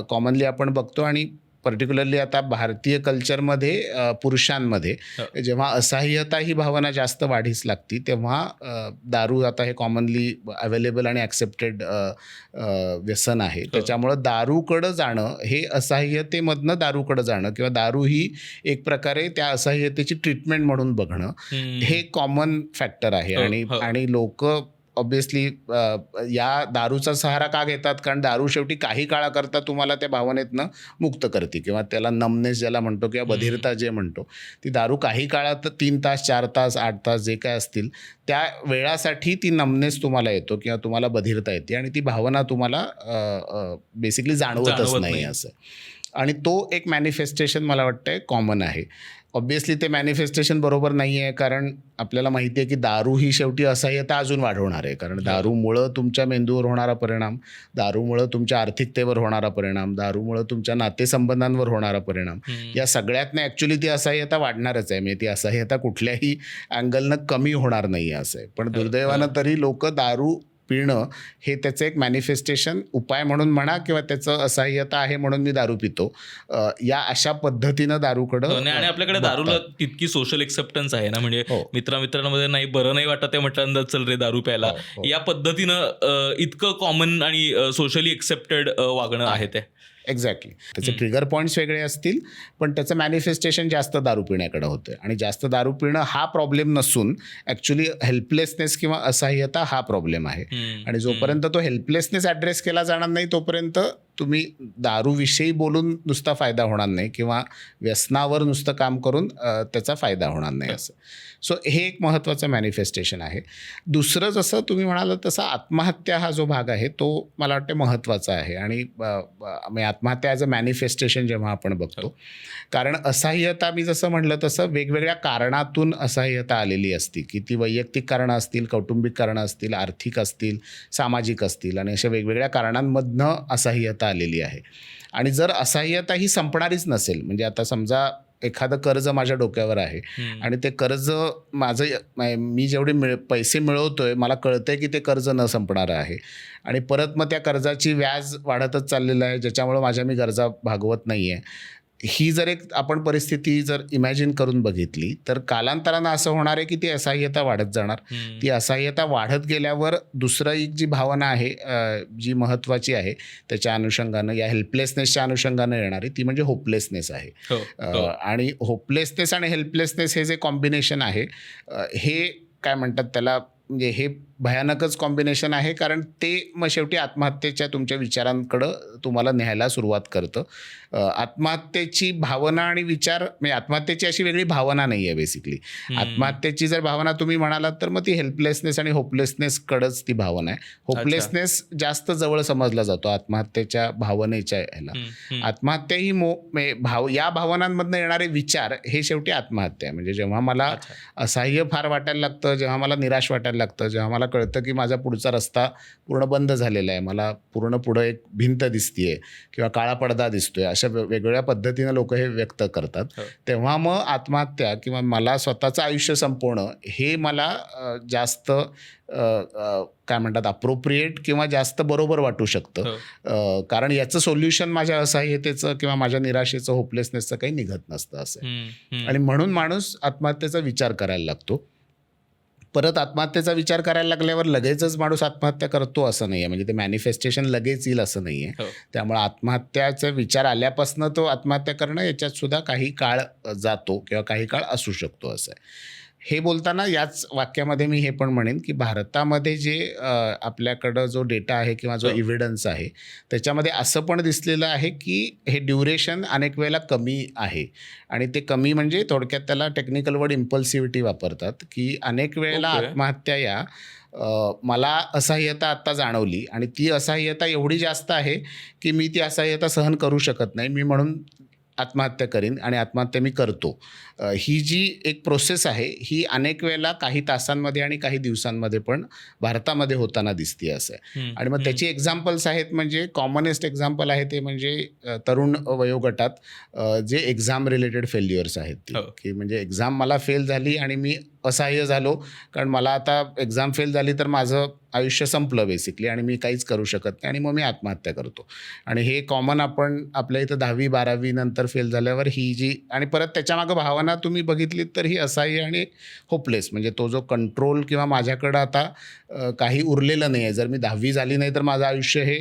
कॉमनली आपण बघतो. आणि पर्टिक्युलरली आता भारतीय कल्चरमध्ये पुरुषांमध्ये जेव्हा असहाय्यता ही भावना जास्त वाढीस लागती, तेव्हा दारू आता हे कॉमनली अवेलेबल आणि ॲक्सेप्टेड व्यसन आहे. त्याच्यामुळं दारूकडं जाणं हे असहाय्यतेमधनं दारूकडं जाणं किंवा दारू ही एक प्रकारे त्या असहाय्यतेची ट्रीटमेंट म्हणून बघणं हे कॉमन फॅक्टर आहे. आणि लोक ऑब्व्हियसली या दारूचा सहारा का घेतात, कारण दारू शेवटी काही काळाकरता तुम्हाला त्या भावनेतनं मुक्त करते किंवा त्याला नमनेस ज्याला म्हणतो किंवा बधिरता जे म्हणतो, ती दारू काही काळात 3 तास 4 तास 8 तास जे काय असतील त्या वेळासाठी ती नमनेस तुम्हाला येतो किंवा तुम्हाला बधिरता येते आणि ती भावना तुम्हाला बेसिकली जाणवतच नाही असं. आणि तो एक मॅनिफेस्टेशन मला वाटतं कॉमन आहे. ऑब्व्हियसली ते मॅनिफेस्टेशन बरोबर नाही आहे, कारण आपल्याला माहिती आहे की दारू ही शेवटी असहाय्यता अजून वाढवणार आहे. कारण दारूमुळं तुमच्या मेंदूवर होणारा परिणाम, दारूमुळं तुमच्या आर्थिकतेवर होणारा परिणाम, दारूमुळं तुमच्या नातेसंबंधांवर होणारा परिणाम, या सगळ्यातनं ॲक्च्युली ती असहाय्यता वाढणारच आहे. म्हणजे ती असहाय्यता कुठल्याही अँगलनं कमी होणार नाही आहे असं आहे. पण दुर्दैवानं तरी लोक दारू पिणं हे त्याचं एक मॅनिफेस्टेशन उपाय म्हणून म्हणा किंवा त्याचं असहाय्यता आहे म्हणून मी दारू पितो, या अशा पद्धतीनं दारूकडं. आणि आपल्याकडे दारूला तितकी सोशल एक्सेप्टन्स आहे ना, म्हणजे मित्रांमध्ये नाही बरं नाही वाटत ते म्हटल्यानंतर चल रे दारू प्यायला, या पद्धतीनं इतकं कॉमन आणि सोशली एक्सेप्टेड वागणं आहे ते. एक्झॅक्टली. त्याचे ट्रिगर पॉईंट्स वेगळे असतील, पण त्याचं मॅनिफेस्टेशन जास्त दारू पिण्याकडे होतं. आणि जास्त दारू पिणं हा प्रॉब्लेम नसून ॲक्च्युली हेल्पलेसनेस किंवा असहाय्यता हा प्रॉब्लेम आहे. आणि जोपर्यंत तो हेल्पलेसनेस ॲड्रेस केला जाणार नाही तोपर्यंत तुम्ही दारूविषयी बोलून नुसता फायदा होणार नाही किंवा व्यसनावर नुसतं काम करून त्याचा फायदा होणार नाही असं. सो हे एक महत्त्वाचं मॅनिफेस्टेशन आहे. दुसरं जसं तुम्ही म्हणालात तसा आत्महत्या हा जो भाग आहे तो मला वाटते महत्त्वाचा आहे. आणि म्हणजे आत्महत्या ॲज अ मॅनिफेस्टेशन जेव्हा आपण बघतो, कारण असहाय्यता मी जसं म्हटलं तसं वेगवेगळ्या कारणातून असहाय्यता आलेली असती, की ती वैयक्तिक कारणं असतील, कौटुंबिक कारणं असतील, आर्थिक असतील, सामाजिक असतील, आणि अशा वेगवेगळ्या कारणांमधनं असहाय्यता आलेली आहे. आणि जर असहाय्यता ही संपणारीच नसेल, म्हणजे आता समजा एखादं कर्ज माझ्या डोक्यावर आहे आणि ते कर्ज माझं मी जेवढे पैसे मिळवतोय मला कळतंय की ते कर्ज न संपणारं आहे आणि परत मग त्या कर्जाची व्याज वाढतच चाललेलं आहे, ज्याच्यामुळं माझ्या मी गरजा भागवत नाही आहे. ही जर एक आपण परिस्थिती जर इमॅजिन करून बघितली तर कालांतरानं असं होणार आहे की ती असहाय्यता वाढत जाणार. ती असहाय्यता वाढत गेल्यावर दुसरं एक जी भावना आहे जी महत्त्वाची आहे त्याच्या अनुषंगानं, या हेल्पलेसनेसच्या अनुषंगानं येणारी, ती म्हणजे होपलेसनेस आहे. आणि होपलेसनेस आणि हेल्पलेसनेस हे जे कॉम्बिनेशन आहे हे काय म्हणतात त्याला, म्हणजे हे भयानकच कॉम्बिनेशन आहे, कारण ते मग शेवटी आत्महत्येच्या तुमच्या विचारांकडं तुम्हाला न्यायला सुरुवात करतं. आत्महत्येची भावना आणि विचार, म्हणजे आत्महत्येची अशी वेगळी भावना नाही आहे बेसिकली. आत्महत्येची जर भावना तुम्ही म्हणालात तर मग ती हेल्पलेसनेस आणि होपलेसनेसकडंच ती भावना आहे. होपलेसनेस जास्त जवळ समजला जातो आत्महत्येच्या भावनेच्या ह्याला. आत्महत्या ही या भावनांमधनं येणारे विचार हे शेवटी आत्महत्या आहे. म्हणजे जेव्हा मला असहाय्य फार वाटायला लागतं, जेव्हा मला निराश वाटायला लागतं, जेव्हा मला कळतं की माझा पुढचा रस्ता पूर्ण बंद झालेला आहे, मला पूर्ण पुढं एक भिंत दिसतीये किंवा काळा पडदा दिसतोय, अशा वेगवेगळ्या पद्धतीनं लोक हे व्यक्त करतात, तेव्हा मग आत्महत्या किंवा मला स्वतःचं आयुष्य संपवणं हे मला जास्त काय म्हणतात अप्रोप्रिएट किंवा जास्त बरोबर वाटू शकतं. कारण याचं सोल्युशन माझ्या असहाय्यतेचं किंवा माझ्या निराशेचं, होपलेसनेसचं काही निघत नसतं असं. आणि म्हणून माणूस आत्महत्येचा विचार करायला लागतो. परत आत्महत्येचा विचार करायला लागल्यावर लगेचच माणूस आत्महत्या करतो असं नाही आहे, म्हणजे ते मॅनिफेस्टेशन लगेच येईल असं नाही आहे. त्यामुळे आत्महत्याचा विचार आल्यापासून तो आत्महत्या करणं याच्यात सुद्धा काही काळ जातो किंवा काही काळ असू शकतो असं आहे. हे बोलताना याच वाक्यामध्ये मी हे पण म्हणेन की भारतामध्ये जे आपल्याकडं जो डेटा आहे किंवा जो एव्हिडन्स आहे त्याच्यामध्ये असं पण दिसलेलं आहे की हे ड्युरेशन अनेक वेळेला कमी आहे. आणि ते कमी म्हणजे थोडक्यात त्याला टेक्निकल वर्ड इम्पल्सिव्हिटी वापरतात, की अनेक वेळेला आत्महत्या या मला असहाय्यता आत्ता जाणवली आणि ती असहाय्यता एवढी जास्त आहे की मी ती असहाय्यता सहन करू शकत नाही, मी म्हणून आत्महत्या करीन आणि आत्महत्या मी करतो. ही जी एक प्रोसेस आहे ही अनेक वेळेला काही तासांमध्ये आणि काही दिवसांमध्ये पण भारतामध्ये होताना दिसते असं आहे. आणि मग त्याची एक्झाम्पल्स आहेत, म्हणजे कॉमनेस्ट एक्झाम्पल आहे ते म्हणजे तरुण वयोगटात जे एक्झाम रिलेटेड फेल्युअर्स आहेत ती, की म्हणजे एक्झाम मला फेल झाली आणि मी असहाय्य झालो, कारण मला आता एक्झाम फेल झाली तर माझं आयुष्य संपलं बेसिकली आणि मी काहीच करू शकत नाही आणि मग मी आत्महत्या करतो. आणि हे कॉमन आपण आपल्या इथं 10वी-12वी नंतर फेल झाल्यावर ही जी, आणि परत त्याच्यामागं भावना तुम्ही बघितलीत तर ही असहाय्य आणि होपलेस, म्हणजे तो जो कंट्रोल किंवा माझ्याकडं आता काही उरलेलं नाही आहे, जर मी 10वी झाली नाही तर माझं आयुष्य हे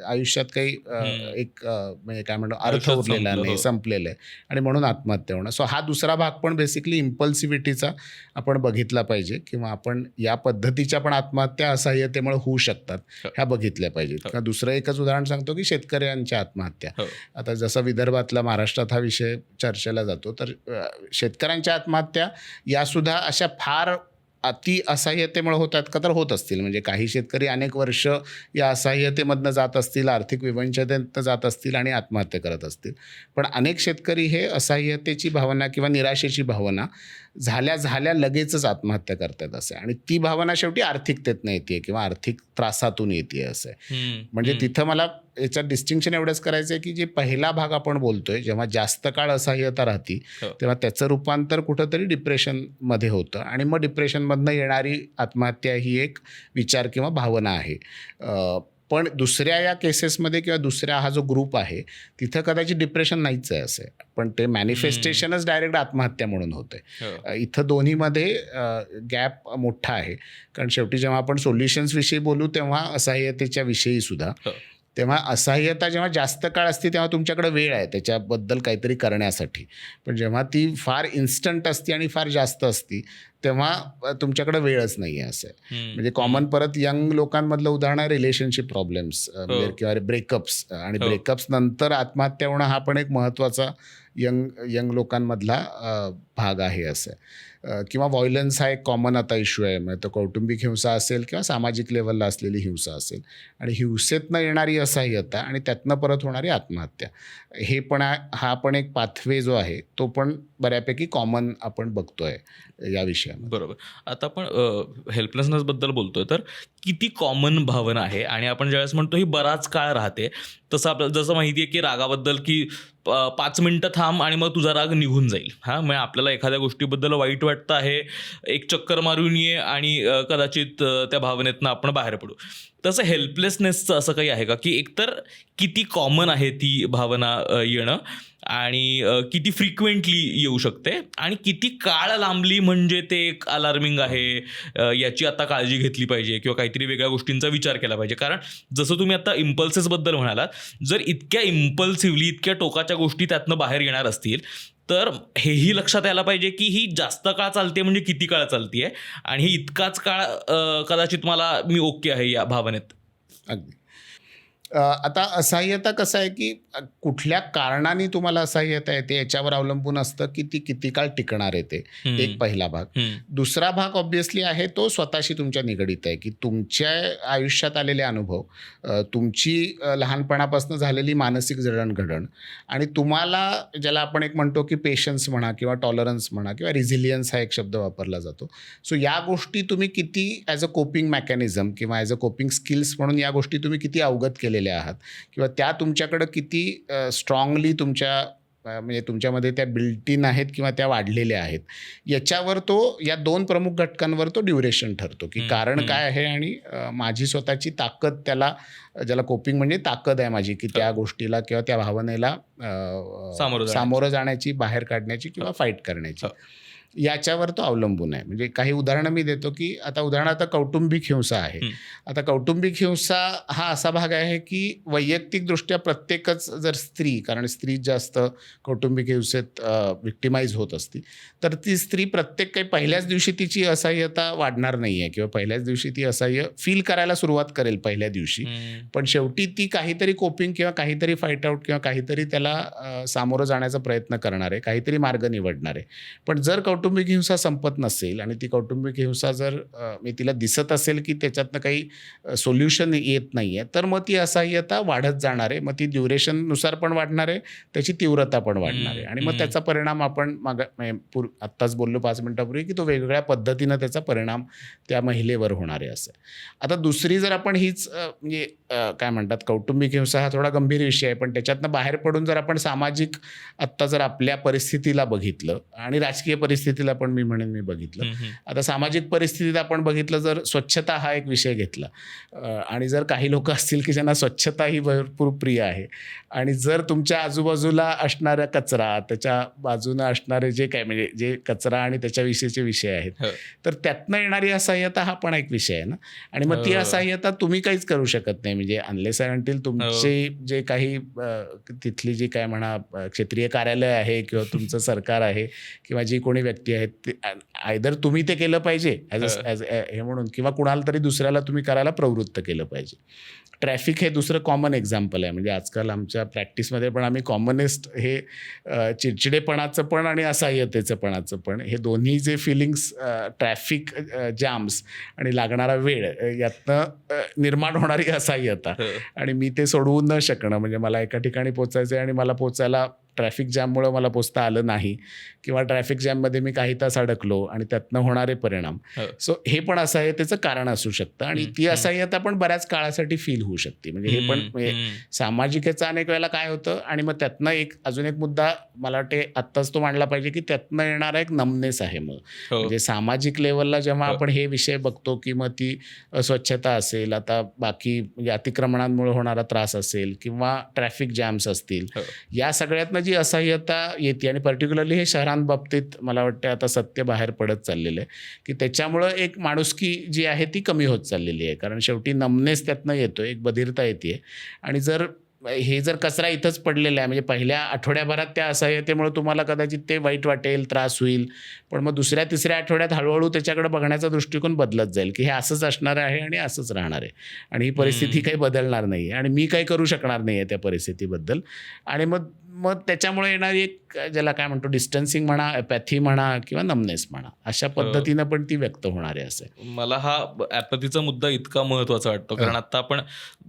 आयुष्यात काही एक म्हणजे काय म्हणतो अर्थ उरलेला नाही, संपलेलं आहे आणि म्हणून आत्महत्या होणं. सो हा दुसरा भाग पण बेसिकली इम्पल्सिव्हिटीचा आपण बघितला पाहिजे, किंवा आपण या पद्धतीच्या पण आत्महत्या असहाय्यतेमुळे होऊ शकतात ह्या बघितल्या पाहिजेत. किंवा दुसरं एकच उदाहरण सांगतो की शेतकऱ्यांच्या आत्महत्या. आता जसं विदर्भातला, महाराष्ट्रात हा विषय चर्चेला जातो, तर शेतकऱ्यांच्या आत्महत्या यासुद्धा अशा फार अति असहाय्यतेमुळे होतात का, तर होत असतील. म्हणजे काही शेतकरी अनेक वर्ष या असहाय्यतेमधनं जात असतील, आर्थिक विवंचनेतनं जात असतील आणि आत्महत्या करत असतील. पण अनेक शेतकरी हे असहाय्यतेची भावना किंवा निराशेची भावना झाल्या लगेचच आत्महत्या करतात असं. आणि ती भावना शेवटी आर्थिकतेतनं येते किंवा आर्थिक त्रासातून येते असं आहे. म्हणजे तिथं मला याच्यात डिस्टिंक्शन एवढंच करायचं आहे की जे पहिला भाग आपण बोलतोय, जेव्हा जास्त काळ असहाय्यता राहते तेव्हा त्याचं रूपांतर कुठंतरी डिप्रेशनमध्ये होतं आणि मग डिप्रेशनमधनं येणारी आत्महत्या ही एक विचार किंवा भावना आहे. पण दुसऱ्या या केसेसमध्ये किंवा दुसऱ्या हा जो ग्रुप आहे तिथं कदाचित डिप्रेशन नाहीच आहे असं आहे, पण ते मॅनिफेस्टेशनच डायरेक्ट आत्महत्या म्हणून होते. इथं दोन्हीमध्ये गॅप मोठा आहे, कारण शेवटी जेव्हा आपण सोल्युशन्सविषयी बोलू तेव्हा असहाय्यतेच्या विषयी सुद्धा, तेव्हा असहाय्यता जेव्हा जास्त काळ असते तेव्हा तुमच्याकडे वेळ आहे त्याच्याबद्दल काहीतरी करण्यासाठी, पण जेव्हा ती फार इन्स्टंट असते आणि फार जास्त असती तेव्हा तुमच्याकडे वेळच नाही आहे असं आहे. म्हणजे कॉमन परत यंग लोकांमधलं उदाहरण आहे रिलेशनशिप प्रॉब्लेम्स किंवा ब्रेकअप्स, आणि ब्रेकअप्स नंतर आत्महत्या होणं हा पण एक महत्त्वाचा यंग लोकांमधला भाग आहे असं आहे. किंवा व्हायलन्स हा एक कॉमन आता इश्यू आहे. म्हणजे तो कौटुंबिक हिंसा असेल किंवा सामाजिक लेवलला असलेली हिंसा असेल, आणि हिंसेतनं येणारी असहाय्यता आणि त्यातनं परत होणारी आत्महत्या, हे पण हा पण एक पाथवे जो आहे तो पण बऱ्यापैकी कॉमन आपण बघतोय या विषयामध्ये. बरोबर. आता आपण हेल्पलेसनेसबद्दल बोलतोय, तर किती कॉमन भावना आहे, आणि आपण ज्यावेळेस म्हणतो ही बराच काळ राहते, तसं आपल्याला जसं माहिती आहे की रागाबद्दल की 5 मिनटं थांब आणि मग तुझा राग निघून जाईल. हां, म्हणजे आपल्याला एखाद्या गोष्टीबद्दल वाईट वाटतं आहे, एक चक्कर मारून ये आणि कदाचित त्या भावनेतनं आपण बाहेर पडू. तसं हेल्पलेसनेसचं असं काही आहे का, की एकतर किती कॉमन आहे ती भावना येणं, आणि किती फ्रिक्वेंटली येऊ शकते, आणि किती काळ लांबली म्हणजे ते एक अलार्मिंग आहे, याची आता काळजी घेतली पाहिजे किंवा काहीतरी वेगळ्या गोष्टींचा विचार केला पाहिजे. कारण जसं तुम्ही आता इम्पल्सेसबद्दल म्हणालात, जर इतक्या इम्पल्सिव्हली इतक्या टोकाच्या गोष्टी त्यातनं बाहेर येणार असतील, तर हेही लक्षात यायला पाहिजे की ही जास्त काळ चालते म्हणजे किती काळ चालते आहे, आणि ही इतकाच काळ कदाचित मी ओके आहे या भावनेत. अगदी. आता असहाय्यता कसं आहे की कुठल्या कारणाने तुम्हाला असहाय्यता येते याच्यावर अवलंबून असतं की ती किती काळ टिकणार आहे ते. एक पहिला भाग. दुसरा भाग ऑब्व्हियसली आहे तो स्वतःशी तुमच्या निगडीत आहे, की तुमच्या आयुष्यात आलेले अनुभव, तुमची लहानपणापासून झालेली मानसिक जडणघडण, आणि तुम्हाला ज्याला आपण एक म्हणतो की पेशन्स म्हणा किंवा टॉलरन्स म्हणा किंवा रिझिलियन्स हा एक शब्द वापरला जातो. सो या गोष्टी तुम्ही किती ॲज अ कोपिंग मेकॅनिझम किंवा ॲज अ कोपिंग स्किल्स म्हणून या गोष्टी तुम्ही किती अवगत केलेल्या आहात, किंवा त्या तुमच्याकडं किती स्ट्रॉंगली म्हणजे तुमच्यामध्ये त्या बिल्ट इन आहेत किंवा त्या वाढलेल्या आहेत, याच्यावर तो, या 2 प्रमुख घटकांवर तो ड्युरेशन ठरतो, की कारण काय आहे आणि माझी स्वतःची ताकद, ज्याला कोपिंग म्हणजे ताकद आहे माझी, की त्या गोष्टीला किंवा त्या भावनेला सामोरं जाण्याची, बाहेर काढण्याची किंवा फाईट करण्याची, याच्यावर तो अवलंबून आहे. म्हणजे काही उदाहरणं मी देतो, की आता उदाहरणार्थ कौटुंबिक हिंसा आहे. आता कौटुंबिक हिंसा हा असा भाग आहे की वैयक्तिकदृष्ट्या प्रत्येकच जर स्त्री, कारण स्त्री जास्त कौटुंबिक हिंसेत विक्टिमाइज होत असती, तर ती स्त्री प्रत्येक काही पहिल्याच दिवशी तिची असहाय्यता वाढणार नाही आहे, किंवा पहिल्याच दिवशी ती असहाय्य फील करायला सुरुवात करेल पहिल्या दिवशी, पण शेवटी ती काहीतरी कोपिंग किंवा काहीतरी फाईट आउट किंवा काहीतरी त्याला सामोरं जाण्याचा प्रयत्न करणार आहे, काहीतरी मार्ग निवडणार आहे. पण जर कौटुंबिक हिंसा संपत नसेल आणि ती कौटुंबिक हिंसा जर तिला दिसत असेल की त्याच्यातनं काही सोल्युशन येत नाही आहे, तर मग ती असहाय्यता वाढत जाणार आहे. मग ती ड्युरेशननुसार पण वाढणार आहे, त्याची तीव्रता पण वाढणार आहे, आणि मग त्याचा परिणाम आपण आत्ताच बोललो 5 मिनिटापूर्वी की तो वेगवेगळ्या पद्धतीनं त्याचा परिणाम त्या महिलेवर होणार आहे असं. आता दुसरी जर आपण हीच म्हणजे काय म्हणतात, कौटुंबिक हिंसा हा थोडा गंभीर विषय आहे, पण त्याच्यातनं बाहेर पडून जर आपण सामाजिक, आत्ता जर आपल्या परिस्थितीला बघितलं आणि राजकीय परिस्थितीला पण मी बघितलं, आता सामाजिक परिस्थितीत आपण बघितलं, जर स्वच्छता हा एक विषय घेतला, आणि जर काही लोक असतील की ज्यांना स्वच्छता ही भरपूर प्रिय आहे, आणि जर तुमच्या आजूबाजूला असणारा कचरा, त्याच्या बाजूनं असणारे जे काय, म्हणजे जे कचरा आणि त्याच्याविषयीचे विषय आहेत, तर त्यातनं येणारी असहाय्यता हा पण एक विषय आहे ना. आणि मग ती असहाय्यता तुम्ही काहीच करू शकत नाही, म्हणजे अनलेस अँड अंटिल तुमचे जे काही तिथली जी काय म्हणा क्षेत्रीय कार्यालय आहे किंवा तुमचं सरकार आहे किंवा जी कोणी व्यक्ती आहेत, ते आयदर तुम्ही ते केलं पाहिजे ॲज हे म्हणून, किंवा कुणाला तरी दुसऱ्याला तुम्ही करायला प्रवृत्त केलं पाहिजे. ट्रॅफिक हे दुसरं कॉमन एक्झाम्पल आहे. म्हणजे आजकाल आमच्या प्रॅक्टिसमध्ये पण आम्ही कॉमनेस्ट हे चिडचिडेपणाचं पण आणि असहाय्यतेचंपणाचं पण, हे दोन्ही जे फिलिंग्स, ट्रॅफिक जॅम्स आणि लागणारा वेळ, यातनं निर्माण होणारी असहाय्यता, आणि मी ते सोडवू न शकणं, म्हणजे मला एका ठिकाणी पोचायचं आहे आणि मला पोचायला ट्रॅफिक जॅममुळं मला पोचता आलं नाही, किंवा ट्रॅफिक जॅममध्ये मी काही तास अडकलो आणि त्यातनं होणारे परिणाम. सो हे पण असहाय्यतेचं कारण असू शकतं, आणि ती असहाय्यता पण बऱ्याच काळासाठी फील होऊ शकते. म्हणजे हे पण सामाजिकतेचं अनेक वेळेला काय होतं, आणि मग त्यातनं अजून एक मुद्दा मला वाटते आत्ताच तो मांडला पाहिजे, की त्यातनं येणारा एक नमनेस आहे. मग म्हणजे सामाजिक लेवलला जेव्हा आपण हे विषय बघतो, की मग ती स्वच्छता असेल, आता बाकी म्हणजे अतिक्रमणांमुळे होणारा त्रास असेल, किंवा ट्रॅफिक जॅम्स असतील, या सगळ्यातनं जी असहाय्यता येते, आणि पर्टिक्युलरली हे शहरांबाबतीत मला वाटतं आता सत्य बाहेर पडत चाललेलं आहे, की त्याच्यामुळं एक माणुसकी जी आहे ती कमी होत चाललेली आहे. कारण शेवटी नमनेस त्यातनं येतो, एक बधिरता येते, आणि जर हे जर कचरा इथंच पडलेला आहे म्हणजे पहिल्या आठवड्याभरात त्या असह्यतेमुळे तुम्हाला कदाचित ते वाईट वाटेल, त्रास होईल, पण मग दुसऱ्या तिसऱ्या आठवड्यात हळूहळू त्याच्याकडे बघण्याचा दृष्टिकोन बदलत जाईल की हे असंच असणार आहे आणि असंच राहणार आहे आणि ही परिस्थिती काही बदलणार नाही आणि मी काही करू शकणार नाही आहे त्या परिस्थितीबद्दल. आणि मग मग त्याच्यामुळे येणारी एक ज्याला काय म्हणतो डिस्टन्सिंग म्हणा, ॲपॅथी म्हणा किंवा नमनेस म्हणा, अशा पद्धतीनं पण ती व्यक्त होणार आहे. असं मला हा ॲपॅथीचा मुद्दा इतका महत्त्वाचा वाटतो कारण आता आपण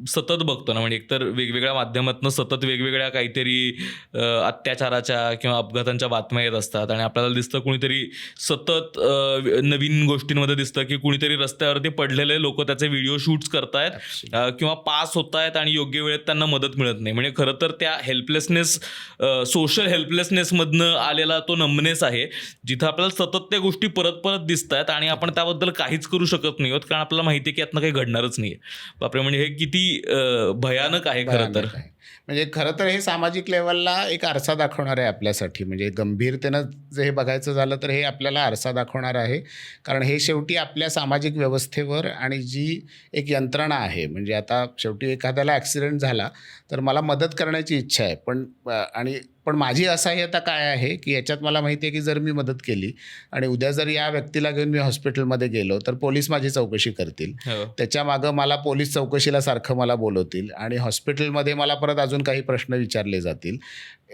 सतत बघतो ना, म्हणजे एकतर वेगवेगळ्या माध्यमातून सतत वेगवेगळ्या काहीतरी अत्याचाराच्या किंवा अपघातांच्या बातम्या येत असतात आणि आपल्याला दिसतं कुणीतरी सतत नवीन गोष्टींमध्ये दिसतं की कुणीतरी रस्त्यावरती पडलेले लोक त्याचे व्हिडिओ शूट्स करतायत किंवा पास होत आहेत आणि योग्य वेळेत त्यांना मदत मिळत नाही. म्हणजे खरं तर त्या हेल्पलेसनेस, सोशल हेल्पलेसनेसमधनं आलेला तो नमनेस आहे जिथं आपल्याला सतत त्या गोष्टी परत परत दिसत आहेत आणि आपण त्याबद्दल काहीच करू शकत नाही आहोत कारण आपल्याला माहिती आहे की यातनं काही घडणारच नाही आहे. बापरे, म्हणजे हे किती भयानक आहे खरं तर. म्हणजे खरं तर हे सामाजिक लेवलला एक आरसा दाखवणार आहे आपल्यासाठी. म्हणजे गंभीरतेनं जे हे बघायचं झालं तर हे आपल्याला आरसा दाखवणार आहे कारण हे शेवटी आपल्या सामाजिक व्यवस्थेवर आणि जी एक यंत्रणा आहे, म्हणजे आता शेवटी एखाद्याला ॲक्सिडेंट झाला तर मला मदत करण्याची इच्छा आहे, पण माझी असहाय्यता काय आहे की याच्यात मला माहिती आहे की जर मी मदत केली आणि उद्या जर या व्यक्तीला घेऊन मी हॉस्पिटलमध्ये गेलो तर पोलीस माझी चौकशी करतील, त्याच्या मागं मला पोलीस चौकशीला सारखं मला बोलवतील आणि हॉस्पिटलमध्ये मला परत अजून काही प्रश्न विचारले जातील.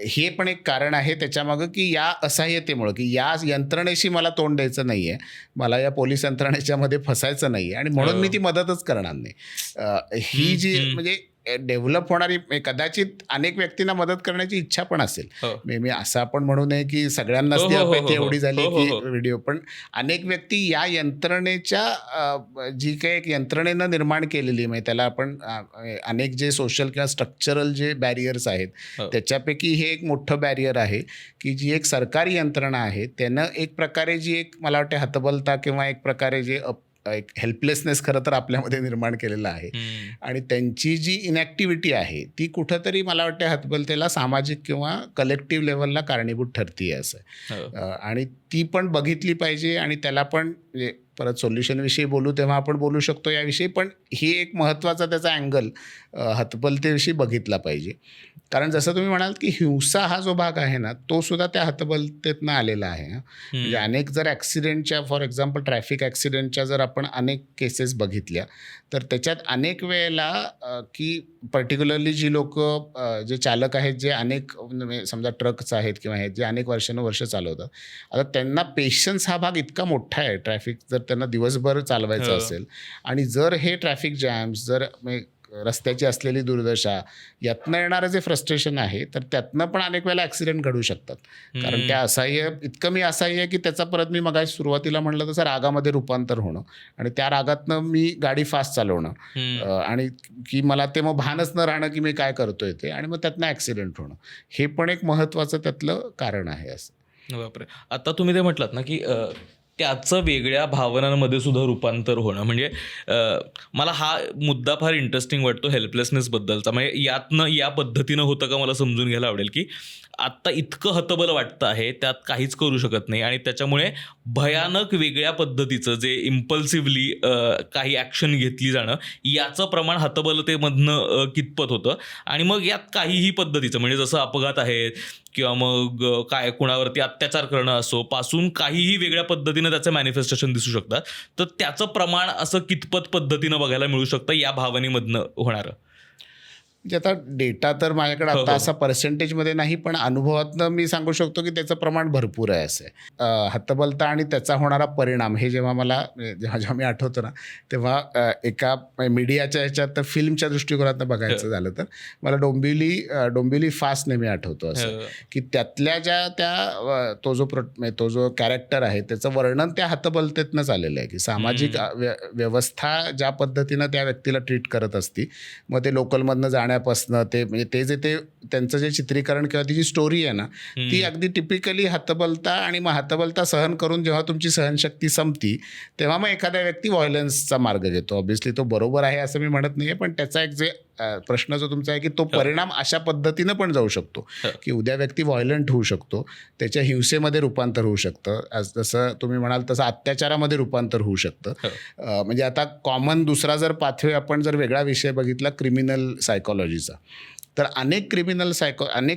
हे पण एक कारण आहे त्याच्यामागं की या असहाय्यतेमुळं की या यंत्रणेशी मला तोंड द्यायचं नाही आहे, मला या पोलीस यंत्रणेच्यामध्ये फसायचं नाही आहे आणि म्हणून मी ती मदतच करणार नाही. ही जी म्हणजे डेव्हलप होणारी, कदाचित अनेक व्यक्तींना मदत करण्याची इच्छा पण असेल, मी असं आपण म्हणू नये की सगळ्यांनाच ती अपेक्षा एवढी झाली की व्हिडिओ, पण अनेक व्यक्ती या यंत्रणेच्या जी काही एक यंत्रणेनं निर्माण केलेली, म्हणजे त्याला आपण अनेक जे सोशल किंवा स्ट्रक्चरल जे बॅरियर्स आहेत त्याच्यापैकी हे एक मोठं बॅरियर आहे की जी एक सरकारी यंत्रणा आहे त्यानं एक प्रकारे जी एक मला वाटते हतबलता किंवा एक प्रकारे जे एक हेल्पलेसनेस खरं तर आपल्यामध्ये निर्माण केलेला आहे आणि त्यांची जी इनॅक्टिव्हिटी आहे ती कुठंतरी मला वाटतं हतबलतेला सामाजिक किंवा कलेक्टिव्ह लेवलला कारणीभूत ठरती आहे असं. आणि ती पण बघितली पाहिजे आणि त्याला पण म्हणजे परत सोल्युशनविषयी बोलू तेव्हा आपण बोलू शकतो याविषयी, पण ही एक महत्त्वाचा त्याचा अँगल हतबलतेविषयी बघितला पाहिजे. कारण जसं तुम्ही म्हणाल की हिंसा हा जो भाग आहे ना तो सुद्धा त्या हतबलतेतनं आलेला आहे. म्हणजे अनेक जर ॲक्सिडेंटच्या, फॉर एक्झाम्पल ट्रॅफिक ॲक्सिडेंटच्या जर आपण अनेक केसेस बघितल्या तर त्याच्यात अनेक वेळेला की पर्टिक्युलरली जी लोक जे चालक आहेत जे अनेक समजा ट्रक्स आहेत किंवा आहेत जे अनेक वर्षानुवर्ष चालवतात, आता त्यांना पेशन्स हा भाग इतका मोठा आहे. ट्रॅफिक जर त्यांना दिवसभर चालवायचं असेल आणि जर हे ट्रॅफिक जॅम्स, जर रस्त्याची असलेली दुर्दशा, यातनं येणारं जे फ्रस्ट्रेशन आहे तर त्यातनं पण अनेक वेळेला ॲक्सिडेंट घडू शकतात. कारण त्या इतकं मी असहाय्य की त्याचा परत मी मगाशी सुरुवातीला म्हटलं तसं रागामध्ये रूपांतर होणं आणि त्या रागातनं मी गाडी फास्ट चालवणं आणि की मला ते मग भानच न राहणं की मी काय करतोय ते, आणि मग त्यातनं ॲक्सिडेंट होणं, हे पण एक महत्त्वाचं त्यातलं कारण आहे असं. बापरे, आता तुम्ही ते म्हटलात ना की त्याचं वेगळ्या भावनांमध्ये सुद्धा रूपांतर होणं, म्हणजे मला हा मुद्दा फार इंटरेस्टिंग वाटतो हेल्पलेसनेसबद्दलचा. म्हणजे यातनं या पद्धतीनं होतं का मला समजून घ्यायला आवडेल की आत्ता इतकं हतबल वाटतं आहे, त्यात काहीच करू शकत नाही आणि त्याच्यामुळे भयानक वेगळ्या पद्धतीचं जे इम्पल्सिव्हली काही ॲक्शन घेतली जाणं याचं प्रमाण हतबलतेमधनं कितपत होतं आणि मग यात काहीही पद्धतीचं म्हणजे जसं अपघात आहेत किंवा मग काय कुणावरती अत्याचार करणं असो पासून काहीही वेगळ्या पद्धतीनं त्याचं मॅनिफेस्टेशन दिसू शकतात, तर त्याचं प्रमाण असं कितपत पद्धतीनं बघायला मिळू शकतं या भावनेमधनं होणारं? म्हणजे आता डेटा तर माझ्याकडे आता असा पर्सेंटेजमध्ये नाही, पण अनुभवातनं मी सांगू शकतो की त्याचं प्रमाण भरपूर आहे. असं आहे हतबलता आणि त्याचा होणारा परिणाम हे जेव्हा जेव्हा मी आठवतो ना तेव्हा एका मीडियाच्या ह्याच्यात तर फिल्मच्या दृष्टिकोनातनं बघायचं झालं तर मला डोंबिवली फास्ट नेहमी आठवतो. असं की त्यातल्या ज्या तो जो कॅरेक्टर आहे त्याचं वर्णन त्या हतबलतेतनंच आलेलं आहे की सामाजिक व्यवस्था ज्या पद्धतीनं त्या व्यक्तीला ट्रीट करत असती, मग ते लोकलमधनं जाण्यापासनं ते म्हणजे त्यांचं जे चित्रीकरण किंवा ती जी स्टोरी आहे ना ती अगदी टिपिकली हतबलता, आणि मग हतबलता सहन करून जेव्हा तुमची सहनशक्ती संपती तेव्हा मग एखादा व्यक्ती व्हायलन्सचा मार्ग घेतो. ऑब्व्हियसली तो बरोबर आहे असं मी म्हणत नाही आहे, पण त्याचा एक जे प्रश्न जो तुमचा आहे की तो परिणाम अशा पद्धतीनं पण जाऊ शकतो की उद्या व्यक्ती व्हायलंट होऊ शकतो, त्याच्या हिंसेमध्ये रूपांतर होऊ शकतं, जसं तुम्ही म्हणाल तसं अत्याचारामध्ये रूपांतर होऊ शकतं. म्हणजे आता कॉमन दुसरा जर पाथवे आपण जर वेगळा विषय बघितला क्रिमिनल सायकॉलॉजीचा, तर अनेक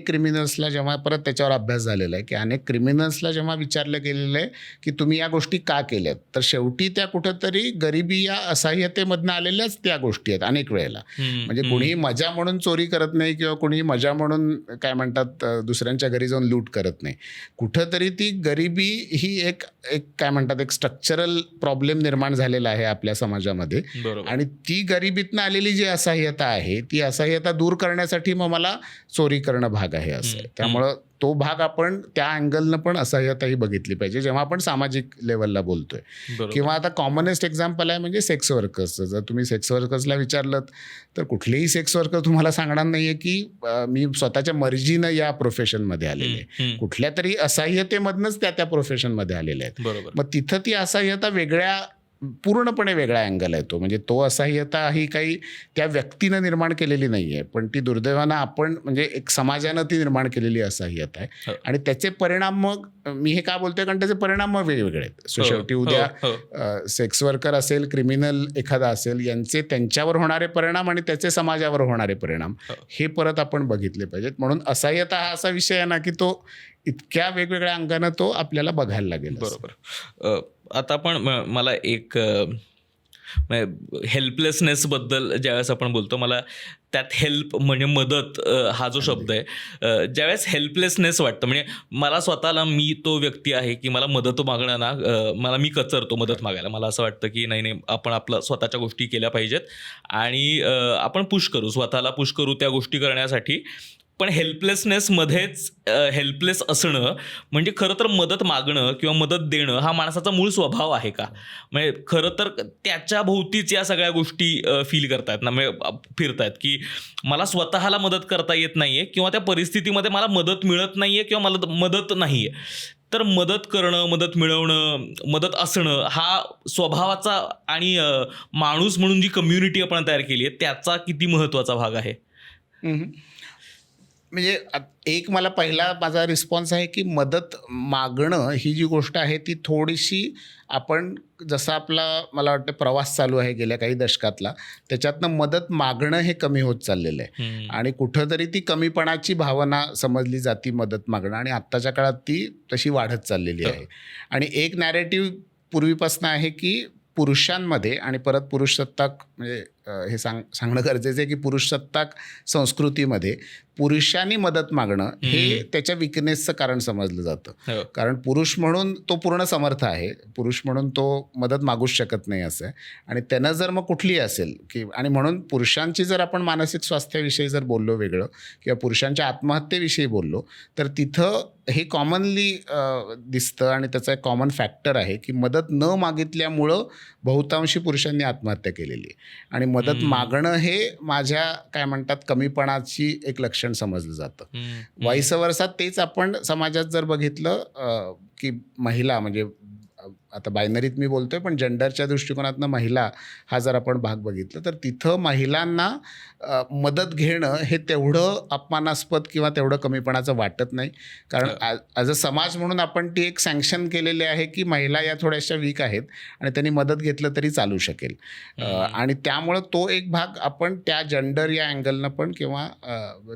क्रिमिनल्सला जेव्हा परत त्याच्यावर अभ्यास झालेला आहे की अनेक क्रिमिनल्सला जेव्हा विचारलं गेलेलं आहे की तुम्ही या गोष्टी का केल्यात, तर शेवटी त्या कुठंतरी गरिबी या असहाय्यतेमधनं आलेल्याच त्या गोष्टी आहेत अनेक वेळेला. म्हणजे कुणीही मजा म्हणून चोरी करत नाही किंवा कुणीही मजा म्हणून काय म्हणतात दुसऱ्यांच्या घरी जाऊन लूट करत नाही. कुठंतरी ती गरिबी ही एक एक काय म्हणतात एक स्ट्रक्चरल प्रॉब्लेम निर्माण झालेला आहे आपल्या समाजामध्ये. बरोबर. आणि ती गरिबीतनं आलेली जी असहाय्यता आहे ती असहाय्यता दूर करण्यासाठी मग मला चोरी करणं भाग आहे असं आहे. त्यामुळं तो भाग आपण त्या अँगलनं पण असहाय्यता ही बघितली पाहिजे जेव्हा आपण सामाजिक लेवलला बोलतोय. बरोबर. किंवा आता कॉमनेस्ट एक्झाम्पल आहे म्हणजे सेक्स वर्कर्सचं. जर तुम्ही सेक्स वर्कर्सला विचारलं तर कुठलेही सेक्स वर्कर तुम्हाला सांगणार नाहीये की मी स्वतःच्या मर्जीनं या प्रोफेशनमध्ये आलेले आहे. कुठल्या तरी असहाय्यतेमधनंच त्या प्रोफेशनमध्ये आलेले आहेत. बरोबर. मग तिथं ती असहाय्यता पूर्णपणे वेगळा अँगल आहे तो. म्हणजे तो असहाय्यता ही काही त्या व्यक्तीनं निर्माण केलेली नाही आहे, पण ती दुर्दैवानं आपण म्हणजे एक समाजानं ती निर्माण केलेली असहाय्यता आहे. आणि त्याचे परिणाम मग मी हे का बोलतोय कारण त्याचे परिणाम मग वेगवेगळे आहेत. सो शेवटी उद्या सेक्स वर्कर असेल, क्रिमिनल एखादा असेल, यांचे त्यांच्यावर होणारे परिणाम आणि त्याचे समाजावर होणारे परिणाम हे परत आपण बघितले पाहिजेत. म्हणून असहाय्यता हा असा विषय आहे ना की तो इतक्या वेगवेगळ्या अंगानं तो आपल्याला बघायला लागेल. बरोबर. आता आपण मला एक हेल्पलेसनेसबद्दल ज्यावेळेस आपण बोलतो, मला त्यात हेल्प म्हणजे मदत हा जो शब्द आहे, ज्यावेळेस हेल्पलेसनेस वाटतं म्हणजे मला स्वतःला, मी तो व्यक्ती आहे की मला मदत मागणं ना, मी कचरतो मदत मागायला. मला असं वाटतं की नाही आपण आपलं स्वतःच्या गोष्टी केल्या पाहिजेत आणि आपण स्वतःला पुश करू त्या गोष्टी करण्यासाठी. पण हेल्पलेसनेसमध्येच हेल्पलेस असणं म्हणजे खरं तर मदत मागणं किंवा मदत देणं हा माणसाचा मूळ स्वभाव आहे का? म्हणजे खरं तर त्याच्या भोवतीच या सगळ्या गोष्टी फील करतायत ना, म्हणजे फिरतायत की मला स्वतःला मदत करता येत नाहीये किंवा त्या परिस्थितीमध्ये मला मदत मिळत नाहीये किंवा मला मदत नाहीये. तर मदत करणं, मदत मिळवणं, मदत असणं हा स्वभावाचा आणि माणूस म्हणून जी कम्युनिटी आपण तयार केली आहे त्याचा किती महत्त्वाचा भाग आहे? म्हणजे एक मला पहिला माझा रिस्पॉन्स आहे की मदत मागणं ही जी गोष्ट आहे ती थोडीशी आपण जसा आपला मला वाटतं प्रवास चालू आहे गेल्या काही दशकातला, त्याच्यातनं मदत मागणं हे कमी होत चाललेलं आहे. आणि कुठंतरी ती कमीपणाची भावना समजली जाती मदत मागणं, आणि आत्ताच्या काळात ती तशी वाढत चाललेली आहे. आणि एक नॅरेटिव्ह पूर्वीपासून आहे की पुरुषांमध्ये, आणि परत पुरुषसत्ताक म्हणजे हे सांगणं गरजेचं आहे की पुरुषसत्ताक संस्कृतीमध्ये पुरुषांनी मदत मागणं हे त्याच्या विकनेसचं कारण समजलं जातं. कारण पुरुष म्हणून तो पूर्ण समर्थ आहे, पुरुष म्हणून तो मदत मागूच शकत नाही असं आहे. आणि त्यानं जर मग कुठलीही असेल की, आणि म्हणून पुरुषांची जर आपण मानसिक स्वास्थ्याविषयी जर बोललो वेगळं किंवा पुरुषांच्या आत्महत्येविषयी बोललो तर तिथं हे कॉमनली दिसतं आणि त्याचा एक कॉमन फॅक्टर आहे की मदत न मागितल्यामुळं बहुतांशी पुरुषांनी आत्महत्या केलेली आहे. आणि मदत मागणं हे माझ्या काय म्हणतात कमीपणाची एक लक्षण समजलं जातं. वाईस वर्सा तेच आपण समाजात जर बघितलं की महिला म्हणजे आता बायनरीत मी बोलतोय पण जेंडरच्या दृष्टिकोनातनं महिला हा जर आपण भाग बघितला तर तिथं महिलांना मदत घेणं हे तेवढं अपमानास्पद किंवा तेवढं कमीपणाचं वाटत नाही. कारण ॲज अ समाज म्हणून आपण ती एक सँक्शन केलेली आहे की महिला या थोड्याशा वीक आहेत आणि त्यांनी मदत घेतलं तरी चालू शकेल. आणि त्यामुळं तो एक भाग आपण त्या जेंडर या अँगलनं पण किंवा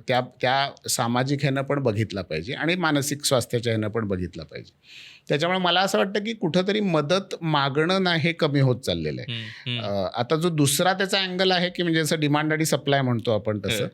त्या सामाजिक ह्यानं पण बघितला पाहिजे आणि मानसिक स्वास्थ्याच्या ह्यानं पण बघितला पाहिजे. त्याच्यामुळे मला असं वाटतं की कुठंतरी मदत मागणं ना हे कमी होत चाललेलं आहे. आता जो दुसरा त्याचा अँगल आहे की म्हणजे जसं डिमांड आणि सप्लाय म्हणतो आपण तसं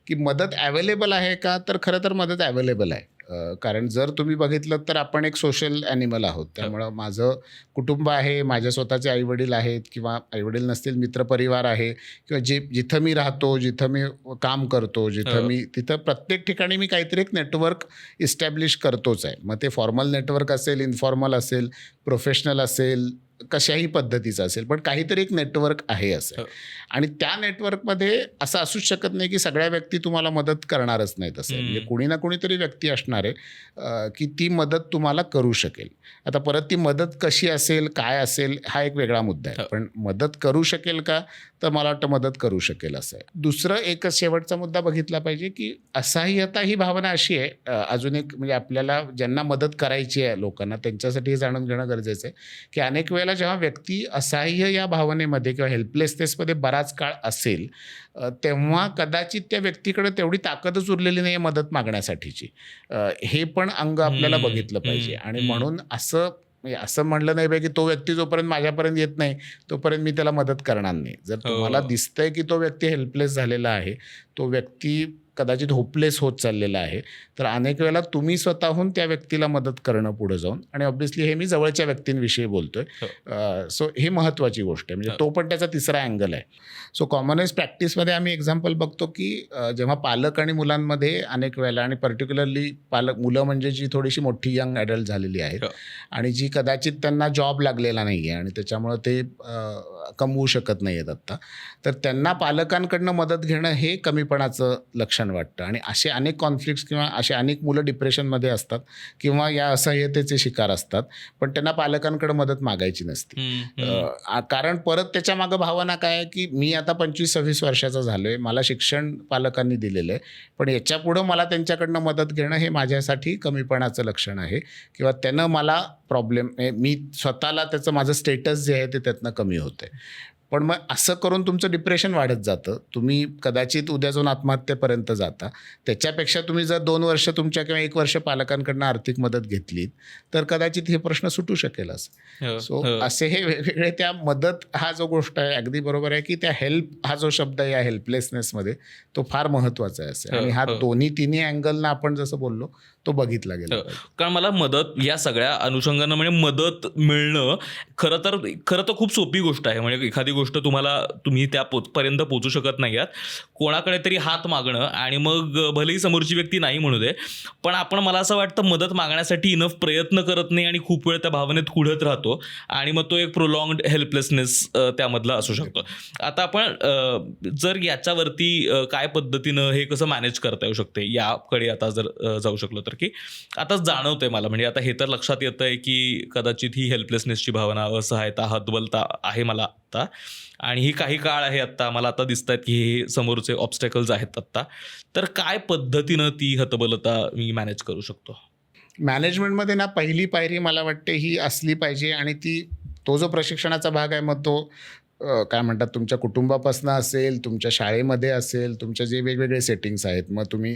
की मदत अवेलेबल आहे का, तर खरं तर मदत अवेलेबल आहे. कारण जर तुम्ही बघितलं तर आपण एक सोशल ॲनिमल आहोत. त्यामुळं माझं कुटुंब आहे, माझ्या स्वतःचे आईवडील आहेत किंवा आईवडील नसतील मित्रपरिवार आहे किंवा जिथं मी राहतो, जिथं मी काम करतो, तिथं प्रत्येक ठिकाणी मी काहीतरी एक नेटवर्क इस्टॅब्लिश करतोच आहे. मग ते फॉर्मल नेटवर्क असेल, इन्फॉर्मल असेल, प्रोफेशनल असेल, कशाही पद्धतीचं असेल, पण काहीतरी एक नेटवर्क आहे असं. आणि त्या नेटवर्कमध्ये असं असूच शकत नाही की सगळ्या व्यक्ती तुम्हाला मदत करणारच नाहीत असं. म्हणजे कुणी ना कुणीतरी व्यक्ती असणार आहे की ती मदत तुम्हाला करू शकेल. आता परत ती मदत कशी असेल, काय असेल, हा एक वेगळा मुद्दा आहे. पण मदत करू शकेल का, तर मला वाटतं मदत करू शकेल असं आहे. दुसरं एकच शेवटचा मुद्दा बघितला पाहिजे की असहाय्यता ही भावना अशी आहे, अजून एक म्हणजे आपल्याला ज्यांना मदत करायची आहे लोकांना त्यांच्यासाठी हे जाणून घेणं गरजेचं आहे की अनेक वेळेला जेव्हा व्यक्ती असहाय्य या भावनेमध्ये किंवा हेल्पलेसनेसमध्ये बराच बराच काळ असेल तेव्हा कदाचित त्या व्यक्तीकडे तेवढी ताकदच उरलेली नाही आहे मदत मागण्यासाठीची. हे पण अंग आपल्याला बघितलं पाहिजे. आणि म्हणून असं म्हणलं नाही पाहिजे की तो व्यक्ती जोपर्यंत माझ्यापर्यंत येत नाही तोपर्यंत मी त्याला मदत करणार नाही. जर तुम्हाला दिसतंय की तो व्यक्ती हेल्पलेस झालेला आहे, तो व्यक्ती कदाचित होपलेस होत चाललेला आहे, तर अनेक वेळेला तुम्ही स्वतःहून त्या व्यक्तीला मदत करणं पुढे जाऊन. आणि ऑब्व्हियसली हे मी जवळच्या व्यक्तींविषयी बोलतोय. सो ही महत्त्वाची गोष्ट आहे. म्हणजे तो पण त्याचा तिसरा अँगल आहे. सो कॉमननेस प्रॅक्टिसमध्ये आम्ही एक्झाम्पल बघतो की जेव्हा पालक आणि मुलांमध्ये अनेक वेळेला, आणि पर्टिक्युलरली मुलं म्हणजे जी थोडीशी मोठी यंग ॲडल्ट झालेली आहेत आणि जी कदाचित त्यांना जॉब लागलेला नाही आहे आणि त्याच्यामुळं ते कमवू शकत नाही आहेत आत्ता, तर त्यांना पालकांकडनं मदत घेणं हे कमीपणाचं लक्षण वाटतं. आणि असे अनेक कॉन्फ्लिक्ट्स किंवा असे अनेक मुलं डिप्रेशनमध्ये असतात किंवा या असह्यतेचे शिकार असतात, पण त्यांना पालकांकडे मदत मागायची नसते. कारण परत त्याच्या मागं भावना काय आहे की मी आता 25-26 वर्षाचा झालो आहे, मला शिक्षण पालकांनी दिलेलं आहे, पण याच्यापुढं मला त्यांच्याकडनं मदत घेणं हे माझ्यासाठी कमीपणाचं लक्षण आहे किंवा त्यानं मला प्रॉब्लेम, मी स्वतःला त्याचं माझं स्टेटस जे आहे ते त्यातनं कमी होतं आहे. पण मग असं करून तुमचं डिप्रेशन वाढत जातं. तुम्ही कदाचित उद्या जाऊन आत्महत्येपर्यंत जाता. त्याच्यापेक्षा तुम्ही जर 2 वर्ष तुमच्या किंवा 1 वर्ष पालकांकडनं आर्थिक मदत घेतलीत तर कदाचित हे प्रश्न सुटू शकेल असं. सो असे हे वेगवेगळे, त्या मदत हा जो गोष्ट आहे अगदी बरोबर आहे की त्या हेल्प हा जो शब्द आहे या हेल्पलेसनेसमध्ये तो फार महत्त्वाचा आहे असं. आणि हा तिन्ही अँगलनं आपण जसं बोललो तो बघितला गेला. कारण मला मदत या सगळ्या अनुषंगानं, म्हणजे मदत मिळणं खरं तर खूप सोपी गोष्ट आहे. म्हणजे एखादी गोष्ट तुम्ही त्या पर्यंत पोहोचू शकत नाही आहात, कोणाकडे तरी हात मागणं, आणि मग भलेही समोरची व्यक्ती नाही म्हणू दे, पण आपण, मला असं वाटतं, मदत मागण्यासाठी इनफ प्रयत्न करत नाही आणि खूप वेळ त्या भावनेत कुढत राहतो आणि मग तो एक प्रोलॉंग्ड हेल्पलेसनेस त्यामधला असू शकतो. आता आपण जर याच्यावरती काय पद्धतीनं हे कसं मॅनेज करता येऊ शकते याकडे आता जर जाऊ शकलो तर, की आता जाणवतंय मला, म्हणजे आता हे तर लक्षात येतं आहे की कदाचित ही हेल्पलेसनेसची भावना, असहायता, हतबलता आहे मला आत्ता, आणि ही काही काळ आहे आत्ता, मला आता दिसत आहेत की हे समोरचे ऑब्स्टॅकल्स आहेत आत्ता, तर काय पद्धतीनं ती हतबलता मी मॅनेज करू शकतो? मॅनेजमेंटमध्ये ना पहिली पायरी मला वाटते ही असली पाहिजे, आणि तो जो प्रशिक्षणाचा भाग आहे मग तो काय म्हणतात तुमच्या कुटुंबापासून असेल, तुमच्या शाळेमध्ये असेल, तुमच्या जे वेगवेगळे सेटिंग्स आहेत, मग तुम्ही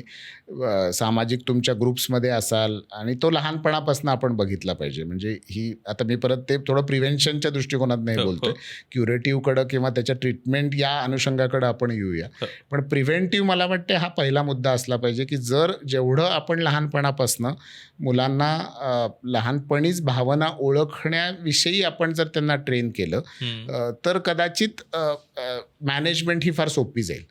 सामाजिक तुमच्या ग्रुप्समध्ये असाल, आणि तो लहानपणापासून आपण बघितला पाहिजे. म्हणजे ही आता मी परत ते थोडं प्रिव्हेन्शनच्या दृष्टिकोनात नाही बोलतोय, क्युरेटिव्हकडं किंवा त्याच्या ट्रीटमेंट या अनुषंगाकडं आपण येऊया. पण प्रिव्हेंटिव्ह मला वाटते हा पहिला मुद्दा असला पाहिजे की जेवढं आपण लहानपणापासून मुलांना लहानपणीच भावना ओळखण्याविषयी आपण जर त्यांना ट्रेन केलं तर कदाचित मॅनेजमेंट ही फार सोपी जाईल.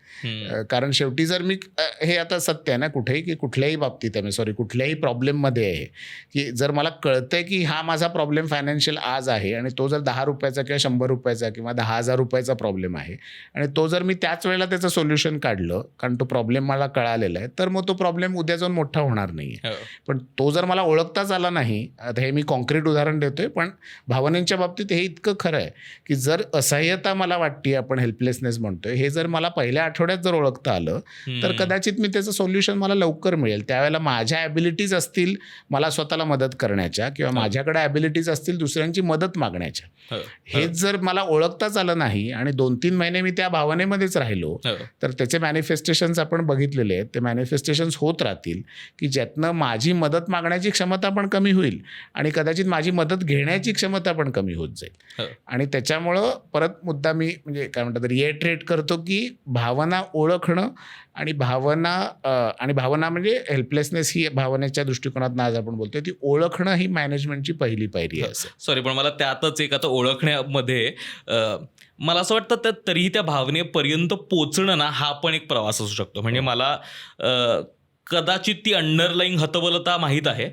कारण शेवटी जर मी हे आता सत्य आहे ना कुठेही, की कुठल्याही बाबतीत आहे, कुठल्याही प्रॉब्लेममध्ये आहे, की जर मला कळतंय की हा माझा प्रॉब्लेम फायनान्शियल आज आहे आणि तो जर 10 रुपयाचा किंवा 100 रुपयाचा किंवा 10,000 रुपयाचा प्रॉब्लेम आहे, आणि तो जर मी त्याच वेळेला त्याचं सोल्युशन काढलं, कारण तो प्रॉब्लेम मला कळालेला आहे, तर मग तो प्रॉब्लेम उद्या जाऊन मोठा होणार नाही आहे. पण तो जर मला ओळखताच आला नाही, आता हे मी कॉन्क्रीट उदाहरण देतोय, पण भावनेच्या बाबतीत हे इतकं खरं आहे की जर असहाय्यता मला वाटते, आपण हेल्पलेसनेस म्हणतोय, हे जर मला पहिल्या आठवड्यात जर ओळखता आलं तर कदाचित मी त्याचं सोल्युशन मला लवकर मिळेल. त्यावेळेला माझ्या ॲबिलिटीज असतील मला स्वतःला मदत करण्याच्या, किंवा माझ्याकडे ॲबिलिटीज असतील दुसऱ्यांची मदत मागण्याच्या. हेच जर मला ओळखताच आलं नाही आणि 2-3 महिने मी त्या भावनेमध्येच राहिलो तर त्याचे मॅनिफेस्टेशन्स आपण बघितलेले आहेत. ते मॅनिफेस्टेशन्स होत राहतील की ज्यातनं माझी मदत मागण्याची क्षमता पण कमी होईल आणि कदाचित माझी मदत घेण्याची क्षमता पण कमी होत जाईल. आणि त्याच्यामुळं परत मुद्दा मी म्हणजे काय म्हणतात रिएट्रेट करतो की भावना ओळखणं आणि भावना म्हणजे हेल्पलेसनेस ही भावनेच्या दृष्टिकोनात आज आपण बोलतोय, ती ओळखणं ही मॅनेजमेंटची पहिली पायरी आहे. सॉरी, पण मला त्यातच एक आता ओळखण्यामध्ये मला असं वाटतं तरीही त्या भावनेपर्यंत पोचणं ना हा पण एक प्रवास असू शकतो. म्हणजे मला कदाचित ती अंडरलाईंग हतबलता माहीत आहे,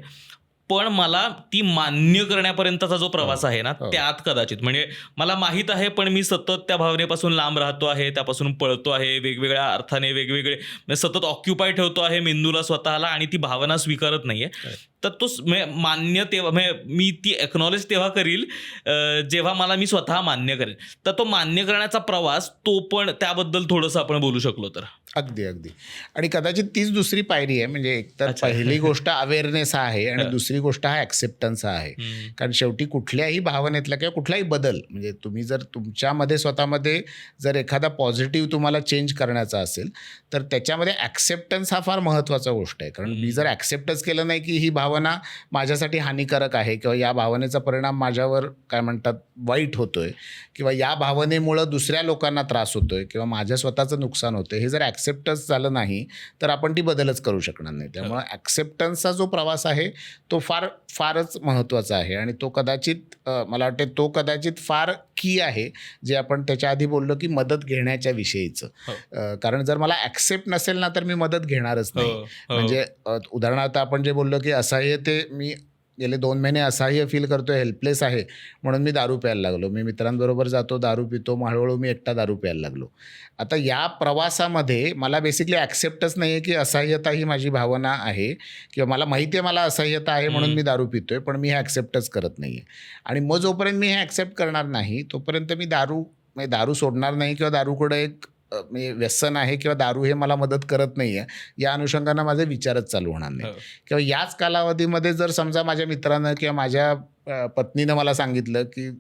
पण मला ती मान्य करण्यापर्यंतचा जो प्रवास आहे ना त्यात कदाचित, म्हणजे मला माहीत आहे पण मी सतत त्या भावनेपासून लांब राहतो आहे, त्यापासून पळतो आहे, वेगवेगळ्या अर्थाने वेगवेगळे सतत ऑक्युपाय ठेवतो आहे मेंदूला स्वतःला, आणि ती भावना स्वीकारत नाहीये. तर तो मान्य तेव्हा मी ती एक्नॉलेज तेव्हा करील जेव्हा मी स्वतः मान्य करेल. तर तो मान्य करण्याचा प्रवास, तो पण त्याबद्दल थोडंसं आपण बोलू शकलो तर. अगदी अगदी. आणि कदाचित तीच दुसरी पायरी आहे. म्हणजे एकतर पहिली गोष्ट अवेअरनेस हा आहे आणि दुसरी गोष्ट हा ॲक्सेप्टन्स हा आहे. कारण शेवटी कुठल्याही भावनेतला किंवा कुठलाही बदल म्हणजे तुम्ही जर तुमच्यामध्ये स्वतःमध्ये जर एखादा पॉझिटिव्ह तुम्हाला चेंज करण्याचा असेल तर त्याच्यामध्ये ॲक्सेप्टन्स हा फार महत्त्वाचा गोष्ट आहे. कारण मी जर ॲक्सेप्टच केलं नाही की ही भावना माझ्यासाठी हानिकारक आहे किंवा या भावनेचा परिणाम माझ्यावर काय म्हणतात वाईट होतोय किंवा या भावनेमुळं दुसऱ्या लोकांना त्रास होतोय किंवा माझ्या स्वतःचं नुकसान होतं, हे जर ॲक्सेप्टन्स झालं नाही तर आपण ती बदलच करू शकणार नाही. त्यामुळं ॲक्सेप्टन्सचा जो प्रवास आहे तो फारच महत्त्वाचा आहे आणि तो कदाचित मला वाटते तो कदाचित फार की आहे जे आपण त्याच्या आधी बोललो की मदत घेण्याच्या विषयीचं. कारण जर मला ॲक्सेप्ट नसेल ना तर मी मदत घेणारच नाही. म्हणजे उदाहरणार्थ आपण जे बोललो की असह्य ते मी गेले 2 महिने असह्य फील करतोय, हेल्पलेस आहे म्हणून मी दारू प्यायला लागलो. मी मित्रांबरोबर जातो, दारू पितो, मग हळूहळू मी एकटा दारू प्यायला लागलो. आता या प्रवासामध्ये मला बेसिकली ॲक्सेप्टच नाही आहे की असह्यता ही माझी भावना आहे किंवा मला माहिती आहे मला असह्यता आहे म्हणून मी दारू पितोय, पण मी हे ॲक्सेप्टच करत नाही आहे. आणि मग जोपर्यंत मी हे ॲक्सेप्ट करणार नाही तोपर्यंत मी दारू सोडणार नाही किंवा दारूकडे एक म्हणजे व्यसन आहे किंवा दारू हे मला मदत करत नाही आहे या अनुषंगानं माझे विचारच चालू होणार नाही. किंवा याच कालावधीमध्ये जर समजा माझ्या मित्रानं किंवा माझ्या पत्नीनं मला सांगितलं की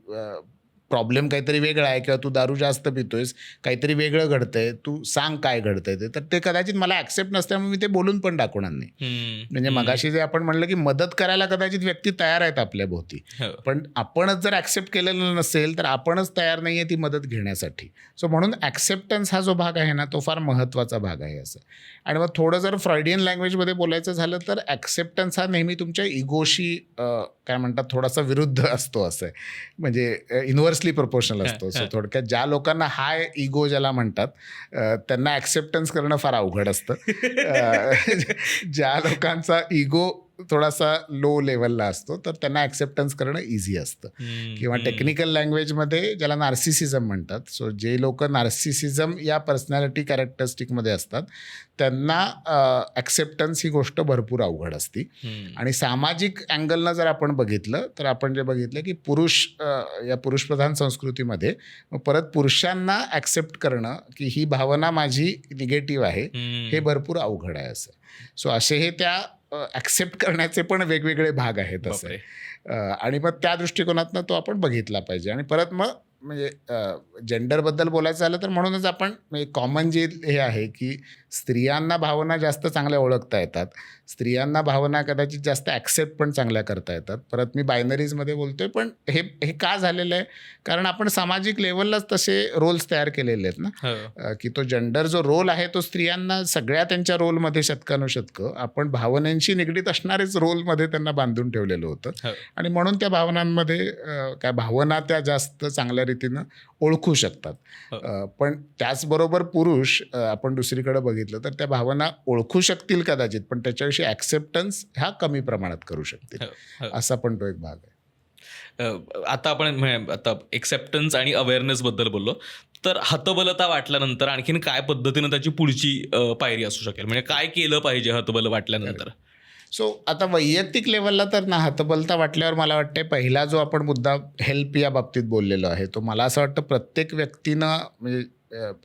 प्रॉब्लेम काहीतरी वेगळा आहे किंवा तू दारू जास्त पितोयस, काहीतरी वेगळं घडतंय, तू सांग काय घडतंय ते, तर ते कदाचित मला ॲक्सेप्ट नसल्यामुळे मी ते बोलून पण दाखवणार नाही. म्हणजे मगाशी जे आपण म्हणलं की मदत करायला कदाचित व्यक्ती तयार आहेत आपल्या भोवती, पण आपणच जर ॲक्सेप्ट केलेलं नसेल तर आपणच तयार नाही आहे ती मदत घेण्यासाठी. सो म्हणून ॲक्सेप्टन्स हा जो भाग आहे ना तो फार महत्त्वाचा भाग आहे असं. आणि मग थोडं जर फ्रॉइडियन लँग्वेजमध्ये बोलायचं झालं तर ॲक्सेप्टन्स हा नेहमी तुमच्या इगोशी काय म्हणतात थोडासा विरुद्ध असतो असं आहे. म्हणजे इन्व्हर्सली प्रोपोर्शनल असतो. सो थोडक्यात ज्या लोकांना हाय इगो ज्याला म्हणतात त्यांना ॲक्सेप्टन्स करणं फार अवघड असतं. ज्या लोकांचा इगो थोडासा लो लेवलला असतो तर त्यांना ॲक्सेप्टन्स करणं इझी असतं. किंवा टेक्निकल लँग्वेजमध्ये ज्याला नार्सिसिझम म्हणतात. सो जे लोक नार्सिसिझम या पर्सनॅलिटी कॅरेक्टरिस्टिकमध्ये असतात त्यांना ॲक्सेप्टन्स ही गोष्ट भरपूर अवघड असते. आणि सामाजिक अँगलनं जर आपण बघितलं तर आपण जे बघितलं की या पुरुषप्रधान संस्कृतीमध्ये परत पुरुषांना ॲक्सेप्ट करणं की ही भावना माझी निगेटिव्ह आहे हे भरपूर अवघड आहे असं. सो असे हे त्या ॲक्सेप्ट करण्याचे पण वेगवेगळे भाग आहेत असे. आणि मग त्या दृष्टिकोनातनं तो आपण बघितला पाहिजे. आणि परत मग म्हणजे जेंडरबद्दल बोलायचं झालं तर म्हणूनच आपण म्हणजे कॉमन जे हे आहे की स्त्रियांना भावना जास्त चांगल्या ओळखता येतात, स्त्रियांना भावना कदाचित जास्त ॲक्सेप्ट पण चांगल्या करता येतात. परत मी बायनरीजमध्ये बोलतोय पण हे का झालेलं आहे कारण आपण सामाजिक लेवललाच तसे रोल्स तयार केलेले आहेत ना. की तो जेंडर जो रोल आहे तो स्त्रियांना सगळ्या त्यांच्या रोलमध्ये शतकानुशतकं आपण भावनांशी निगडीत असणारेच रोलमध्ये त्यांना बांधून ठेवलेलं होतं. आणि म्हणून त्या भावनांमध्ये काय भावना त्या जास्त चांगल्या रीतीनं ओळखू शकतात. पण त्याचबरोबर पुरुष आपण दुसरीकडे बघितलं तर त्या भावना ओळखू शकतील कदाचित पण त्याच्याविषयी ॲक्सेप्टन्स ह्या कमी प्रमाणात करू शकतील. असा पण तो एक भाग आहे. आता आपण आता एक्सेप्टन्स आणि अवेअरनेसबद्दल बोललो तर हतबलता वाटल्यानंतर आणखीन काय पद्धतीनं त्याची पुढची पायरी असू शकेल म्हणजे काय केलं पाहिजे हतबल वाटल्यानंतर. सो आता वैयक्तिक लेवलला तर ना हतबलता वाटल्यावर मला वाटते पहिला जो आपण मुद्दा हेल्प या बाबतीत बोललेलो आहे तो मला असं वाटतं प्रत्येक व्यक्तीनं म्हणजे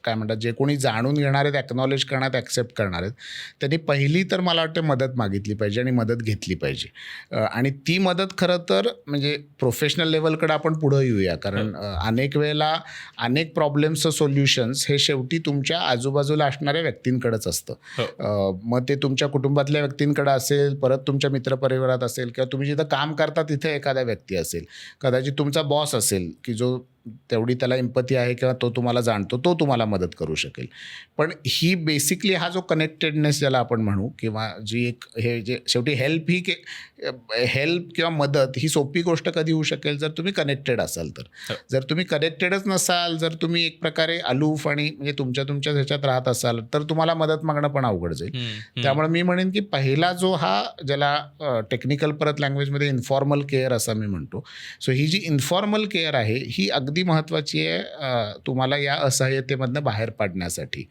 काय म्हणतात जे कोणी जाणून घेणार आहेत, ॲक्नॉलेज करणार आहेत, ॲक्सेप्ट करणार आहेत त्यांनी पहिली तर मला वाटतं मदत मागितली पाहिजे आणि मदत घेतली पाहिजे. आणि ती मदत खरं तर म्हणजे प्रोफेशनल लेवलकडे आपण पुढं येऊया कारण अनेक वेळेला अनेक प्रॉब्लेम्सचं सोल्युशन्स हे शेवटी तुमच्या आजूबाजूला असणाऱ्या व्यक्तींकडेच असतं. मग ते तुमच्या कुटुंबातल्या व्यक्तींकडे असेल, परत तुमच्या मित्रपरिवारात असेल किंवा तुम्ही जिथं काम करता तिथे एखादा व्यक्ती असेल, कदाचित तुमचा बॉस असेल की जो तेवढी त्याला एम्पथी आहे किंवा तो तुम्हाला जाणतो, तो तुम्हाला मदत करू शकेल. पण ही बेसिकली हा जो कनेक्टेडनेस ज्याला आपण म्हणू किंवा जी एक हे जे शेवटी हेल्प किंवा मदत ही सोपी गोष्ट कधी होऊ शकेल जर तुम्ही कनेक्टेड असाल तर. जर तुम्ही कनेक्टेडच नसाल, जर तुम्ही एक प्रकारे अलूफ आणि म्हणजे तुमच्या ह्याच्यात राहत असाल तर तुम्हाला मदत मागणं पण अवघड जाईल. त्यामुळे मी म्हणेन की पहिला जो हा ज्याला टेक्निकल परत लँग्वेजमध्ये इन्फॉर्मल केअर असं मी म्हणतो. सो ही जी इन्फॉर्मल केअर आहे ही अगदी महत्त्वाची आहे तुम्हाला या असहाय्यतेमधनं बाहेर पाडण्यासाठी.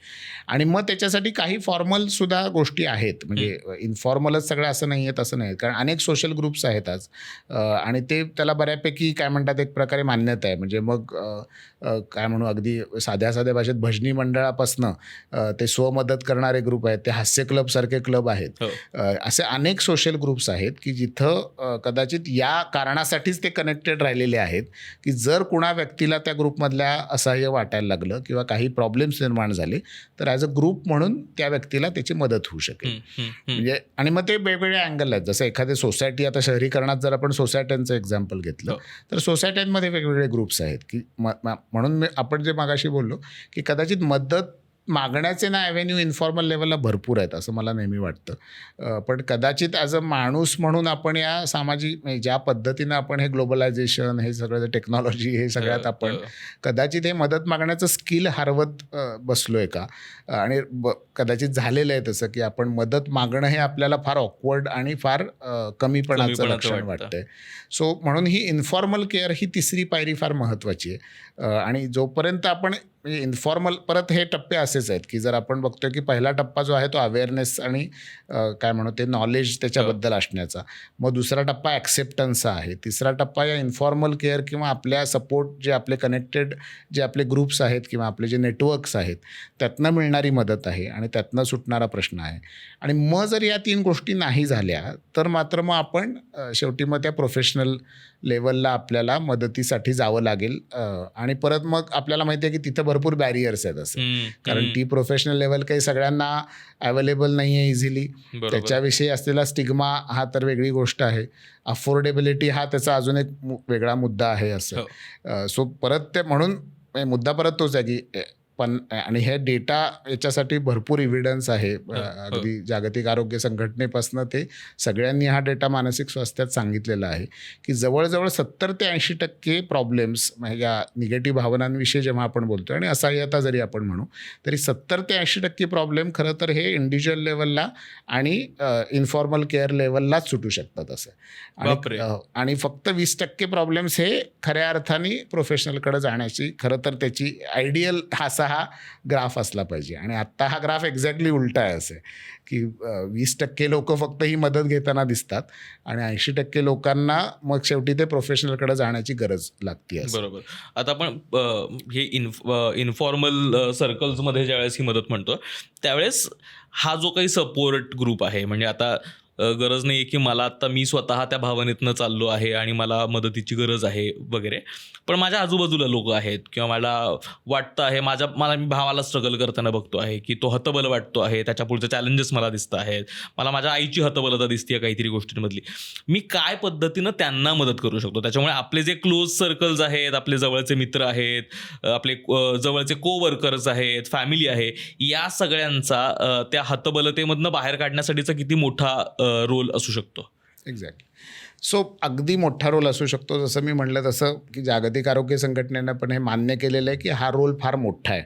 आणि मग त्याच्यासाठी काही फॉर्मलसुद्धा गोष्टी आहेत, म्हणजे इन्फॉर्मलच सगळं असं नाही आहे तसं नाही, कारण अनेक सोशल ग्रुप्स आहेत आज आणि ते त्याला बऱ्यापैकी काय म्हणतात एक प्रकारे मान्यता आहे. म्हणजे मग काय म्हणू, अगदी साध्या साध्या भाषेत भजनी मंडळापासनं ते स्वमदत करणारे ग्रुप आहेत, ते हास्य क्लबसारखे क्लब आहेत. असे अनेक सोशल ग्रुप्स आहेत की जिथं कदाचित या कारणासाठीच ते कनेक्टेड राहिलेले आहेत की जर कुणा व्यक्तीला त्या ग्रुपमधल्या असहाय्य वाटायला लागलं किंवा काही प्रॉब्लेम्स निर्माण झाले तर ॲज अ ग्रुप म्हणून त्या व्यक्तीला त्याची मदत होऊ शकेल. म्हणजे आणि मग ते वेगवेगळे अँगल आहेत. जसं एखादे सोसायटी, आता शहरीकरणात जर आपण सोसायट्यांचं एक्झाम्पल घेतलं तर सोसायट्यांमध्ये वेगवेगळे ग्रुप्स आहेत की म्हणून आपण जे मागाशी बोललो की कदाचित मदत मागण्याचे ना ॲव्हेन्यू इन्फॉर्मल लेवलला भरपूर आहेत असं मला नेहमी वाटतं. पण कदाचित ॲज अ माणूस म्हणून आपण या सामाजिक ज्या पद्धतीनं आपण हे ग्लोबलायझेशन, हे सगळं टेक्नॉलॉजी, हे सगळ्यात आपण कदाचित हे मदत मागण्याचं स्किल हरवत बसलो आहे का. आणि कदाचित झालेलं आहे तसं की आपण मदत मागणं हे आपल्याला फार ऑकवर्ड आणि फार कमीपणाचं लक्षण वाटतंय. सो म्हणून ही इन्फॉर्मल केअर ही तिसरी पायरी फार महत्त्वाची आहे. आणि जोपर्यंत आपण म्हणजे इन्फॉर्मल, परत हे टप्पे असेच आहेत की जर आपण बघतोय की पहिला टप्पा जो आहे तो अवेअरनेस आणि काय म्हणू ते नॉलेज त्याच्याबद्दल असण्याचा, मग दुसरा टप्पा ॲक्सेप्टन्सचा आहे, तिसरा टप्पा या इन्फॉर्मल केअर किंवा आपल्या सपोर्ट जे आपले कनेक्टेड जे आपले ग्रुप्स आहेत किंवा आपले जे नेटवर्क्स आहेत त्यातनं मिळणारी मदत आहे आणि त्यातनं सुटणारा प्रश्न आहे. आणि मग जर या 3 गोष्टी नाही झाल्या तर मात्र मग आपण शेवटी मग त्या प्रोफेशनल लेवलला आपल्याला मदतीसाठी जावं लागेल. आणि परत मग आपल्याला माहिती आहे की तिथं भरपूर बॅरियर्स आहेत असं, कारण ती प्रोफेशनल लेवल काही सगळ्यांना अवेलेबल नाही आहे इझिली. त्याच्याविषयी असलेला स्टिग्मा हा तर वेगळी गोष्ट आहे. अफोर्डेबिलिटी हा त्याचा अजून एक वेगळा मुद्दा आहे असं. सो परत ते म्हणून मुद्दा परत तोच आहे की पण आणि हे डेटा याच्यासाठी भरपूर इव्हिडन्स आहे. अगदी जागतिक आरोग्य संघटनेपासून ते सगळ्यांनी हा डेटा मानसिक स्वास्थ्यात सांगितलेला आहे की जवळजवळ 70 ते 80% प्रॉब्लेम्स या निगेटिव्ह भावनांविषयी जेव्हा आपण बोलतो आणि असहाय्यता जरी आपण म्हणू तरी 70 ते 80% प्रॉब्लेम खरं तर हे इंडिव्हिज्युअल लेवलला आणि इन्फॉर्मल केअर लेवललाच सुटू शकतात असं. आणि फक्त 20% प्रॉब्लेम्स हे खऱ्या अर्थाने प्रोफेशनलकडे जाण्याची खरं तर त्याची आयडियल हा ग्राफ असला पाहिजे. आणि आत्ता हा ग्राफ एक्झॅक्टली उलटा आहे असं की 20% लोक फक्त ही मदत घेताना दिसतात आणि 80% लोकांना मग शेवटी ते प्रोफेशनलकडे जाण्याची गरज लागते. बरोबर. आता आपण हे इन्फॉर्मल सर्कल्समध्ये ज्यावेळेस ही मदत म्हणतो त्यावेळेस हा जो काही सपोर्ट ग्रुप आहे, म्हणजे आता गरज नाही आहे की मला आत्ता मी स्वतः त्या भावनेतनं चाललो आहे आणि मला मदतीची गरज आहे वगैरे, पण माझ्या आजूबाजूला लोक आहेत किंवा मला वाटतं आहे मला मी भावाला स्ट्रगल करताना बघतो आहे की तो हतबल वाटतो आहे, त्याच्या पुढचे चॅलेंजेस मला दिसत आहेत, मला माझ्या आईची हतबलता दिसते काहीतरी गोष्टींमधली, मी काय पद्धतीनं त्यांना मदत करू शकतो. त्याच्यामुळे आपले जे क्लोज सर्कल्स आहेत, आपले जवळचे मित्र आहेत, आपले जवळचे कोवर्कर्स आहेत, फॅमिली आहे, या सगळ्यांचा त्या हतबलतेमधनं बाहेर काढण्यासाठीचा किती मोठा रोल असू शकतो. एक्झॅक्टली. सो अगदी मोठा रोल असू शकतो. जसं मी म्हटलं तसं की जागतिक आरोग्य संघटनेनं पण हे मान्य केलेलं आहे की हा रोल फार मोठा आहे.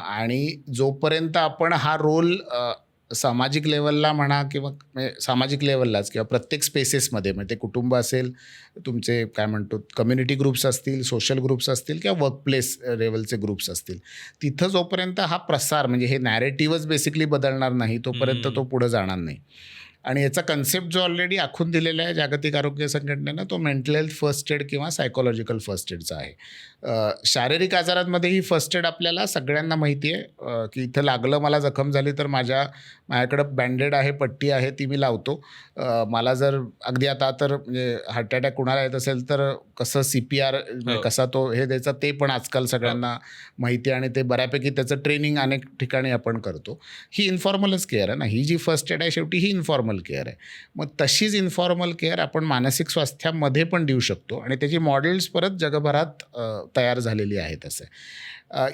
आणि जोपर्यंत आपण हा रोल सामाजिक लेवलला म्हणा किंवा सामाजिक लेवललाच किंवा प्रत्येक स्पेसेसमध्ये, म्हणजे ते कुटुंब असेल, तुमचे काय म्हणतो कम्युनिटी ग्रुप्स असतील, सोशल ग्रुप्स असतील किंवा वर्कप्लेस लेवलचे ग्रुप्स असतील, तिथं जोपर्यंत हा प्रसार म्हणजे हे नॅरेटिव्हच बेसिकली बदलणार नाही तोपर्यंत तो पुढं जाणार नाही. आणि याचा कन्सेप्ट जो ऑलरेडी आखून दिलेला आहे जागतिक आरोग्य संघटनेनं तो मेंटल हेल्थ फर्स्ट एड किंवा सायकोलॉजिकल फर्स्ट एडचा आहे. शारीरिक आजारांमध्ये ही फर्स्ट एड आपल्याला सगळ्यांना माहिती आहे की इथं लागलं, मला जखम झाली तर माझ्याकडं बँडेड आहे, पट्टी आहे, ती मी लावतो. मला जर अगदी आता तर म्हणजे हार्ट अटॅक कुणाला येत असेल तर कसं CPR कसा तो हे द्यायचा ते पण आजकाल सगळ्यांना माहिती आहे आणि ते बऱ्यापैकी त्याचं ट्रेनिंग अनेक ठिकाणी आपण करतो. ही इन्फॉर्मलच केअर आहे ना, ही जी फर्स्ट एड आहे शेवटी ही इन्फॉर्मल केअर आहे. मग तशीच इन्फॉर्मल केअर आपण मानसिक स्वास्थ्यामध्ये पण देऊ शकतो आणि त्याची मॉडेल्स परत जगभरात तयार झालेली आहेत. असं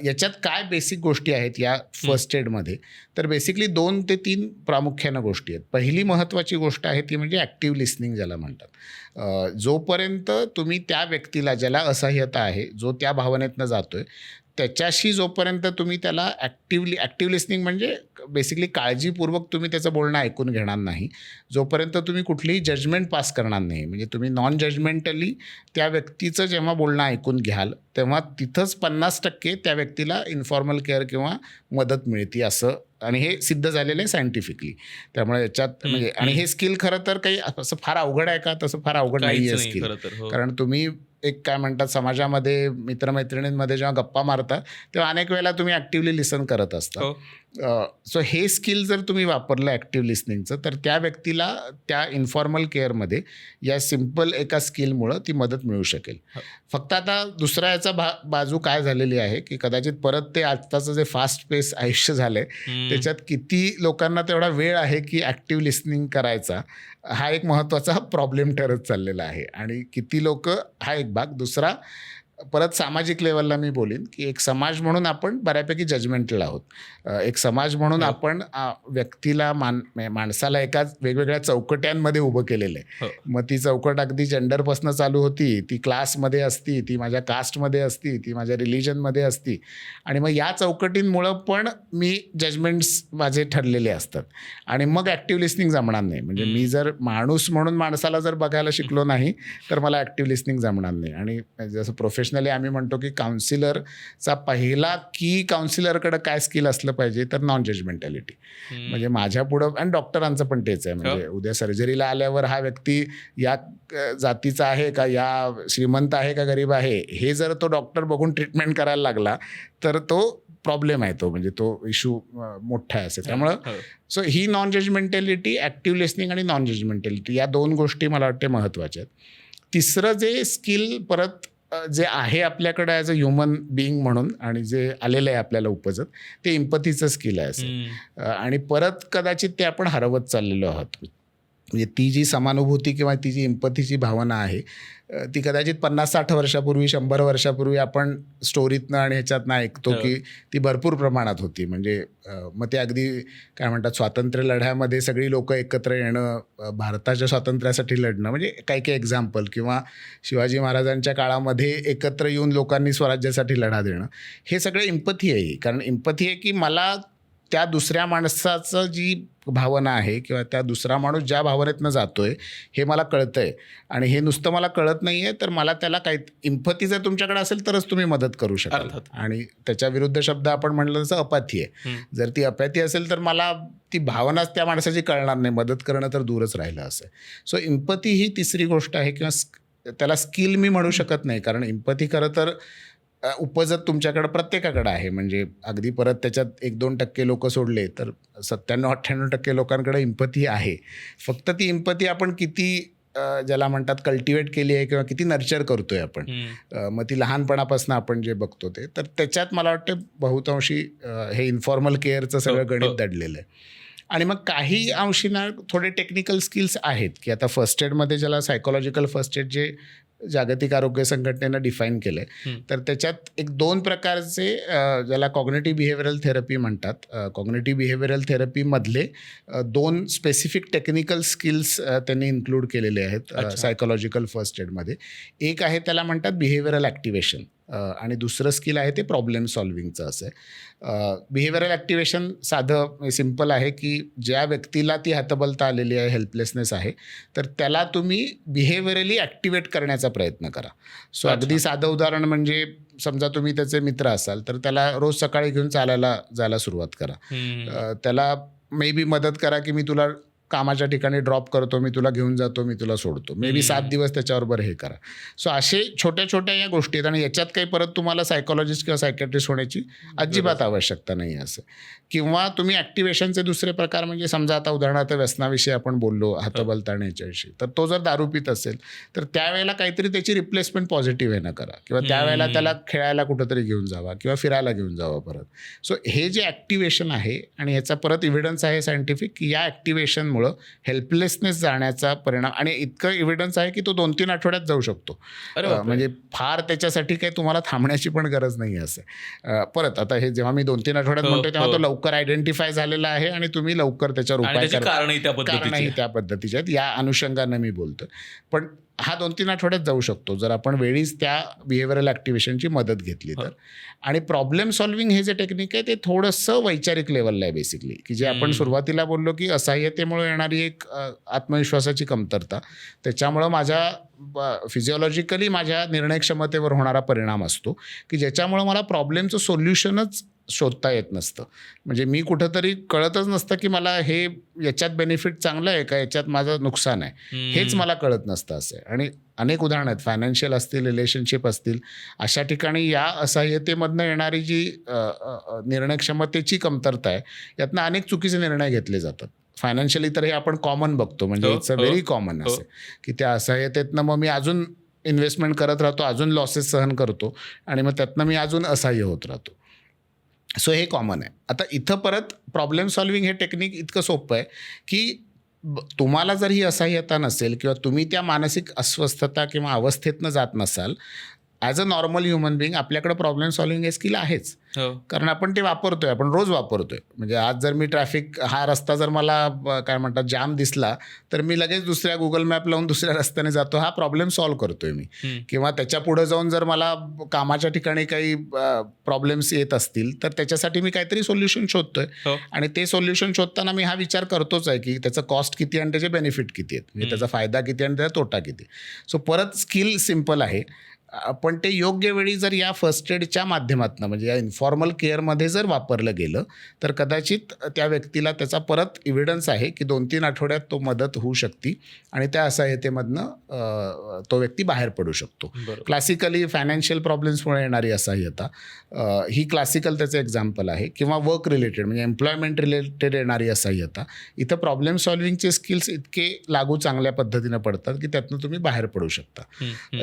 याच्यात काय बेसिक गोष्टी आहेत या फर्स्ट एडमध्ये, तर बेसिकली 2 ते 3 प्रामुख्यानं गोष्टी आहेत. पहिली महत्त्वाची गोष्ट आहे ती म्हणजे ॲक्टिव्ह लिसनिंग ज्याला म्हणतात. जोपर्यंत तुम्ही त्या व्यक्तीला ज्याला असहाय्यता आहे, जो त्या भावनेतनं जातोय, त्याच्याशी जोपर्यंत तुम्ही त्याला ॲक्टिव्ह लिस्निंग म्हणजे बेसिकली काळजीपूर्वक तुम्ही त्याचं बोलणं ऐकून घेणार नाही, जोपर्यंत तुम्ही कुठलीही जजमेंट पास करणार नाही, म्हणजे तुम्ही नॉन जजमेंटली त्या व्यक्तीचं जेव्हा बोलणं ऐकून घ्याल तेव्हा तिथंच 50% त्या व्यक्तीला इन्फॉर्मल केअर किंवा मदत मिळते असं, आणि हे सिद्ध झालेलं आहे सायंटिफिकली. त्यामुळे याच्यात म्हणजे आणि हे स्किल खरं तर काही असं फार अवघड आहे का, तसं फार अवघड नाही आहे स्किल. खरं तर कारण तुम्ही एक काय म्हणतात समाजामध्ये मित्रमैत्रिणींमध्ये जेव्हा गप्पा मारता तेव्हा अनेक वेळेला तुम्ही ॲक्टिव्हली लिसन करत असता. सो हे स्किल जर तुम्ही वापरलं ॲक्टिव्ह लिसनिंगचं तर त्या व्यक्तीला त्या इन्फॉर्मल केअरमध्ये या सिम्पल एका स्किलमुळं ती मदत मिळू शकेल. फक्त आता दुसरा याचा बाजू काय झालेली आहे की कदाचित परत ते आत्ताचं जे फास्ट पेस आयुष्य झालं आहे त्याच्यात किती लोकांना तेवढा वेळ आहे की ॲक्टिव्ह लिसनिंग करायचा, हा एक महत्त्वाचा प्रॉब्लेम ठरत चाललेला आहे. आणि किती लोक, हा एक भाग. दुसरा परत सामाजिक लेवलला मी बोलीन की एक समाज म्हणून आपण बऱ्यापैकी जजमेंटल आहोत. एक समाज म्हणून आपण व्यक्तीला माणसाला एकाच वेगवेगळ्या चौकट्यांमध्ये उभं केलेलं आहे. मग ती चौकट अगदी जेंडरपासून चालू होती, ती क्लासमध्ये असती, ती माझ्या कास्टमध्ये असती, ती माझ्या रिलिजनमध्ये असती, आणि मग या चौकटींमुळं पण मी जजमेंट्स माझे ठरलेले असतात आणि मग ॲक्टिव्ह लिसनिंग जमणार नाही. म्हणजे मी जर माणूस म्हणून माणसाला जर बघायला शिकलो नाही तर मला ॲक्टिव्ह लिसनिंग जमणार नाही. आणि जसं प्रोफेशनली आम्ही म्हणतो की काउन्सिलरचा पहिला की काउन्सिलरकडे काय स्किल असलं पाहिजे तर नॉन जजमेंटॅलिटी. म्हणजे माझ्या पुढं, आणि डॉक्टरांचं पण तेच आहे, म्हणजे उद्या सर्जरीला आल्यावर हा व्यक्ती या जातीचा आहे का, या श्रीमंत आहे का गरीब आहे, हे जर तो डॉक्टर बघून ट्रीटमेंट करायला लागला तर तो प्रॉब्लेम आहे, तो म्हणजे तो इश्यू मोठा आहे असेल. त्यामुळं सो ही नॉन जजमेंटॅलिटी, ॲक्टिव्ह लिसनिंग आणि नॉन जजमेंटॅलिटी या 2 गोष्टी मला वाटते महत्त्वाच्या आहेत. तिसरं जे स्किल परत जे आहे आपल्याकडे ॲज अ ह्युमन बिईंग म्हणून आणि जे आलेलं आहे आपल्याला उपजत, ते इम्पथीचं स्किल आहे असेल. आणि परत कदाचित ते आपण हरवत चाललेलो आहोत. म्हणजे ती जी समानुभूती किंवा ती जी इम्पथीची भावना आहे ती कदाचित 50-60 वर्षापूर्वी, 100 वर्षापूर्वी आपण स्टोरीतनं आणि ह्याच्यातनं ऐकतो की ती भरपूर प्रमाणात होती. म्हणजे मग ते अगदी काय म्हणतात स्वातंत्र्य लढ्यामध्ये सगळी लोकं एकत्र येणं, भारताच्या स्वातंत्र्यासाठी लढणं, म्हणजे काही काही एक्झाम्पल, किंवा शिवाजी महाराजांच्या काळामध्ये एकत्र येऊन लोकांनी स्वराज्यासाठी लढा देणं, हे सगळं इम्पथी आहे. कारण इम्पथी आहे की मला त्या दुसऱ्या माणसाचं जी भावना आहे किंवा त्या दुसरा माणूस ज्या भावनेतनं जातोय हे मला कळतं आहे, आणि हे नुसतं मला कळत नाही आहे तर मला त्याला काही इम्पथी जर तुमच्याकडे असेल तरच तुम्ही मदत करू शकाल. आणि त्याच्या विरुद्ध शब्द आपण म्हटलं तसं अपाथी आहे. जर ती अपाथी असेल तर मला ती भावनाच त्या माणसाची कळणार नाही, मदत करणं तर दूरच राहिलं असं. सो इम्पथी ही तिसरी गोष्ट आहे, किंवा त्याला स्किल मी म्हणू शकत नाही, कारण इम्पथी खरं तर उपजत तुमच्याकडं प्रत्येकाकडं आहे. म्हणजे अगदी परत त्याच्यात 1-2% लोक सोडले तर 97-98% लोकांकडे इम्पथी आहे. फक्त ती इम्पथी आपण किती ज्याला म्हणतात कल्टिवेट केली आहे किंवा किती नर्चर करतोय आपण, मग ती लहानपणापासून आपण जे बघतो ते, तर त्याच्यात मला वाटतं बहुतांशी हे इन्फॉर्मल केअरचं सगळं गणित दडलेलं आहे. आणि मग काही अंशीना थोडे टेक्निकल स्किल्स आहेत की आता फर्स्ट एडमध्ये ज्याला सायकोलॉजिकल फर्स्ट एड जे जागतिक आरोग्य संघटनेनं डिफाईन केलं आहे, तर त्याच्यात 2 प्रकारचे ज्याला कॉग्निटिव्ह बिहेवियरल थेरपी म्हणतात. कॉग्निटिव्ह बिहेवियरल थेरपीमधले 2 स्पेसिफिक टेक्निकल स्किल्स त्यांनी इन्क्लूड केलेले आहेत सायकोलॉजिकल फर्स्ट एडमध्ये. एक आहे त्याला म्हणतात बिहेवियरल ॲक्टिवेशन, आणि दुसरं स्किल आहे ते प्रॉब्लेम सॉल्विंगचं असं आहे. बिहेवियरल ॲक्टिवेशन साधं सिम्पल आहे की ज्या व्यक्तीला ती हतबलता आलेली आहे, हेल्पलेसनेस आहे, तर त्याला तुम्ही बिहेवियरली ॲक्टिवेट करण्याचा प्रयत्न करा. सो अगदी साधं उदाहरण म्हणजे समजा तुम्ही त्याचे मित्र असाल तर त्याला रोज सकाळी घेऊन चालायला जायला सुरुवात करा. त्याला मे बी मदत करा की मी तुला कामाच्या ठिकाणी ड्रॉप करतो, मी तुला घेऊन जातो, मी तुला सोडतो, मे बी 7 दिवस त्याच्याबरोबर हे करा. सो असे छोट्या छोट्या या गोष्टी आहेत, आणि याच्यात काही परत तुम्हाला सायकोलॉजिस्ट किंवा सायकॅट्रिस्ट होण्याची अजिबात आवश्यकता नाही असं. किंवा तुम्ही ॲक्टिवेशनचे दुसरे प्रकार म्हणजे समजा आता उदाहरणार्थ व्यसनाविषयी आपण बोललो, हतबलता आणि याच्याविषयी, तर तो जर दारू पित असेल तर त्यावेळेला काहीतरी त्याची रिप्लेसमेंट पॉझिटिव्ह आहे ना करा, किंवा त्यावेळेला त्याला खेळायला कुठंतरी घेऊन जावा किंवा फिरायला घेऊन जावा परत. सो हे जे ॲक्टिवेशन आहे, आणि ह्याचा परत इव्हिडन्स आहे सायंटिफिक की या ॲक्टिवेशनमुळं हेल्पलेसनेस जाण्याचा परिणाम, आणि इतकं एव्हिडन्स आहे की तो 2-3 आठवड्यात जाऊ शकतो. म्हणजे फार त्याच्यासाठी काही तुम्हाला थांबण्याची पण गरज नाही असं. परत आता हे जेव्हा मी 2-3 आठवड्यात म्हणतो तेव्हा तो लवकर आयडेंटिफाय झालेला आहे आणि तुम्ही लवकर त्याच्यावर उपाय करा. कारणही त्या पद्धतीचे आहेत, या अनुषंगाने मी बोलतोय. पण हा 2-3 आठवड्यात जाऊ शकतो जर आपण वेळीच त्या बिहेवियरल ॲक्टिव्हेशनची मदत घेतली तर. आणि प्रॉब्लेम सॉल्व्हिंग हे जे टेक्निक आहे ते थोडंसं वैचारिक लेवलला आहे बेसिकली, की जे आपण सुरुवातीला बोललो की असहाय्यतेमुळे येणारी एक आत्मविश्वासाची कमतरता, त्याच्यामुळं माझ्या फिजिओलॉजिकली माझ्या निर्णय क्षमतेवर होणारा परिणाम असतो, की ज्याच्यामुळं मला प्रॉब्लेमचं सोल्युशनच शोधता येत नसतं. म्हणजे मी कुठंतरी कळतच नसतं की मला हे याच्यात बेनिफिट चांगलं आहे का, याच्यात माझं नुकसान आहे, हेच मला कळत नसतं असं आहे. आणि अनेक उदाहरणं आहेत, फायनान्शियल असतील, रिलेशनशिप असतील, अशा ठिकाणी या असहाय्यतेमधनं येणारी जी निर्णय क्षमतेची कमतरता आहे, यातनं अनेक चुकीचे निर्णय घेतले जातात. फायनान्शियली तर हे आपण कॉमन बघतो, म्हणजे इट्स अ व्हेरी कॉमन असं, की त्या असहाय्यतेतनं मग मी अजून इन्व्हेस्टमेंट करत राहतो, अजून लॉसेस सहन करतो आणि मग त्यातनं मी अजून असहाय्य होत राहतो. सो हे कॉमन आहे. आता इथं परत प्रॉब्लेम सॉल्व्हिंग हे टेक्निक इतकं सोपं आहे की तुम्हाला जर ही असहाय्यता नसेल किंवा तुम्ही त्या मानसिक अस्वस्थता किंवा अवस्थेतनं जात नसाल, as a normal human being आपल्याकडं प्रॉब्लेम सॉल्व्हिंग हे स्किल आहेच. कारण आपण ते वापरतोय, आपण रोज वापरतोय. म्हणजे आज जर मी हा रस्ता जर मला काय म्हणतात जाम दिसला, तर मी लगेच दुसऱ्या गुगल मॅप लावून दुसऱ्या रस्त्याने जातो, हा प्रॉब्लेम सॉल्व्ह करतोय मी. किंवा त्याच्या पुढे जाऊन जर मला कामाच्या ठिकाणी काही प्रॉब्लेम्स येत असतील तर त्याच्यासाठी मी काहीतरी सोल्युशन शोधतोय. आणि ते सोल्युशन शोधताना मी हा विचार करतोच आहे की त्याचं कॉस्ट किती आणि त्याचे बेनिफिट किती आहेत, म्हणजे त्याचा फायदा किती आणि त्याचा तोटा किती. सो परत स्किल सिम्पल आहे, पण ते योग्य वेळी जर या फर्स्ट एडच्या माध्यमातून म्हणजे या इन्फॉर्मल केअरमध्ये जर वापरलं गेलं तर कदाचित त्या व्यक्तीला त्याचा परत इव्हिडन्स आहे की 2-3 आठवड्यात तो मदत होऊ शकते आणि त्या असहाय्यतेमधनं तो व्यक्ती बाहेर पडू शकतो. क्लासिकली फायनान्शियल प्रॉब्लेम्समुळे येणारी असहाय्यता ही क्लासिकल त्याचं एक्झाम्पल आहे. किंवा वर्क रिलेटेड म्हणजे एम्प्लॉयमेंट रिलेटेड येणारी असहाय्यता, इथं प्रॉब्लेम सॉल्व्हिंगचे स्किल्स इतके लागू चांगल्या पद्धतीनं पडतात की त्यातनं तुम्ही बाहेर पडू शकता.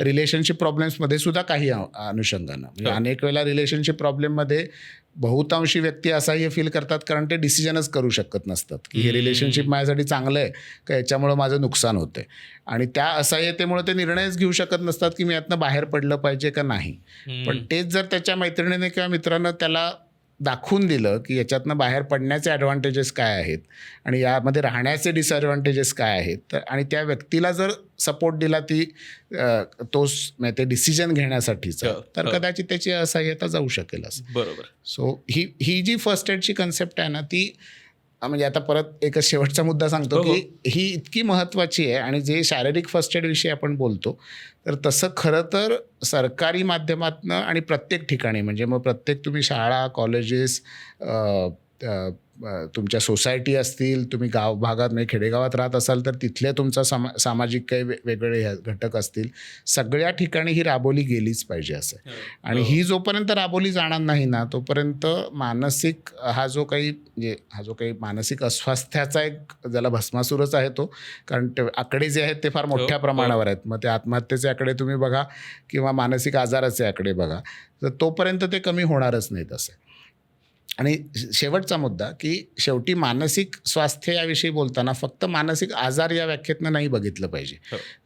रिलेशनशिप प्रॉब्लेम्स मध्ये सुद्धा काही अनुषंगानं म्हणजे अनेक वेळेला रिलेशनशिप प्रॉब्लेममध्ये बहुतांशी व्यक्ती असहाय्य फील करतात कारण ते डिसिजनच करू शकत नसतात की हे रिलेशनशिप माझ्यासाठी चांगलं आहे का याच्यामुळं माझं नुकसान होतंय. आणि त्या असहाय्यतेमुळे ते निर्णयच घेऊ शकत नसतात की मी यातनं बाहेर पडलं पाहिजे का नाही. पण तेच जर त्याच्या मैत्रिणीने किंवा मित्रानं त्याला दाखवून दिलं की याच्यातनं बाहेर पडण्याचे ॲडव्हान्टेजेस काय आहेत आणि यामध्ये राहण्याचे डिसॲडव्हान्टेजेस काय आहेत, तर आणि त्या व्यक्तीला जर सपोर्ट दिला ते डिसिजन घेण्यासाठीचा, तर कदाचित त्याची असहाय्यता जाऊ शकेल असं. बरोबर. सो ही जी फर्स्ट एडची कन्सेप्ट आहे ना, ती म्हणजे आता परत एकच शेवटचा मुद्दा सांगतो की ही इतकी महत्त्वाची आहे. आणि जे शारीरिक फर्स्ट एड विषयी आपण बोलतो तर तसं खरं तर सरकारी माध्यमातनं आणि प्रत्येक ठिकाणी म्हणजे मग प्रत्येक तुम्ही शाळा, कॉलेजेस, तुमच्या सोसायटी असतील, तुम्ही गाव भागात म्हणजे खेडेगावात राहत असाल तर तिथले तुमचा सामाजिक काही वेगवेगळे घटक असतील, सगळ्या ठिकाणी ही राबवली गेलीच पाहिजे असं. आणि ही जोपर्यंत राबवली जाणार नाही ना तोपर्यंत मानसिक हा जो काही मानसिक अस्वास्थ्याचा एक ज्याला भस्मासूरच आहे तो, कारण ते आकडे जे आहेत ते फार मोठ्या प्रमाणावर आहेत. मग ते आत्महत्येचे आकडे तुम्ही बघा किंवा मानसिक आजाराचे आकडे बघा, तर तोपर्यंत ते कमी होणारच नाहीत असं. आणि शेवटचा मुद्दा की शेवटी मानसिक स्वास्थ्य याविषयी बोलताना फक्त मानसिक आजार या व्याख्येतनं नाही बघितलं पाहिजे.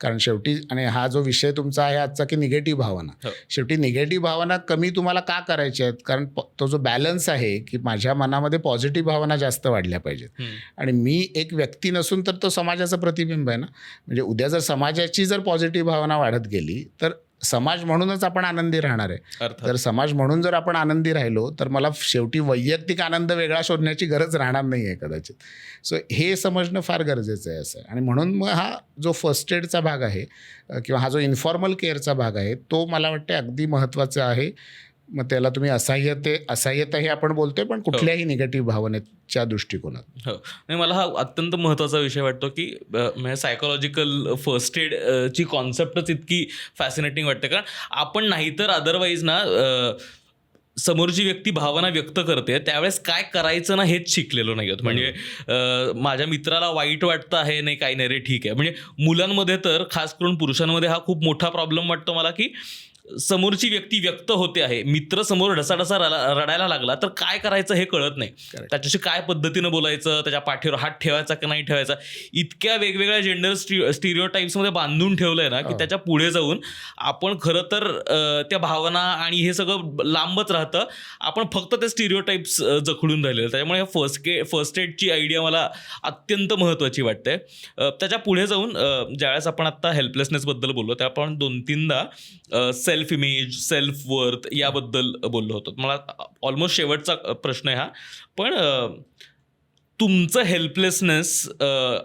कारण शेवटी आणि हा जो विषय तुमचा आहे आजचा की निगेटिव्ह भावना, शेवटी निगेटिव्ह भावना कमी तुम्हाला का करायच्या आहेत, कारण तो जो बॅलन्स आहे की माझ्या मनामध्ये पॉझिटिव्ह भावना जास्त वाढल्या पाहिजेत. आणि मी एक व्यक्ती नसून तर तो समाजाचं प्रतिबिंब आहे ना. म्हणजे उद्या जर समाजाची जर पॉझिटिव्ह भावना वाढत गेली तर समाज म्हणूनच आपण आनंदी राहणार आहे. तर समाज म्हणून जर आपण आनंदी राहिलो तर मला शेवटी वैयक्तिक आनंद वेगळा शोधण्याची गरज राहणार नाही आहे कदाचित. सो हे समजणं फार गरजेचं आहे असं. आणि म्हणून मग हा जो फर्स्ट एडचा भाग आहे किंवा हा जो इन्फॉर्मल केअरचा भाग आहे तो मला वाटते अगदी महत्त्वाचा आहे. मग त्याला तुम्ही असहाय्यता हे आपण बोलतोय पण कुठल्याही निगेटिव्ह भावनेच्या दृष्टिकोनात. हो नाही, मला हा अत्यंत महत्त्वाचा विषय वाटतो की म्हणजे सायकोलॉजिकल फर्स्ट एड ची कॉन्सेप्टच इतकी फॅसिनेटिंग वाटते. कारण आपण नाहीतर अदरवाईज ना समोरची व्यक्ती भावना व्यक्त करते त्यावेळेस काय करायचं ना हेच शिकलेलो नाही आहोत. म्हणजे माझ्या मित्राला वाईट वाटतं आहे, नाही काही नाही रे ठीक आहे. म्हणजे मुलांमध्ये तर खास करून पुरुषांमध्ये हा खूप मोठा प्रॉब्लेम वाटतो मला की समोरची व्यक्ती व्यक्त होते आहे, मित्र समोर ढसाढसा रडायला लागला तर काय करायचं हे कळत नाही. Correct. त्याच्याशी काय पद्धतीनं बोलायचं, त्याच्या पाठीवर हात ठेवायचा की नाही ठेवायचा, इतक्या वेगवेगळ्या जेंडर स्टिरिओटाईप्समध्ये बांधून ठेवलंय ना की हो. त्याच्या पुढे जाऊन आपण खरं तर त्या भावना आणि हे सगळं लांबच राहतं. आपण फक्त ते स्टिरिओटाईप्स जखडून राहिलेलं. त्याच्यामुळे फर्स्ट एडची आयडिया मला अत्यंत महत्त्वाची वाटते. त्याच्या पुढे जाऊन ज्यावेळेस आपण आत्ता हेल्पलेसनेसबद्दल बोललो त्या आपण 2-3दा सेल्फ इमेज, सेल्फ वर्थ याबद्दल बोललो होतो. मला ऑलमोस्ट शेवटचा प्रश्न आहे हा, पण तुमचं हेल्पलेसनेस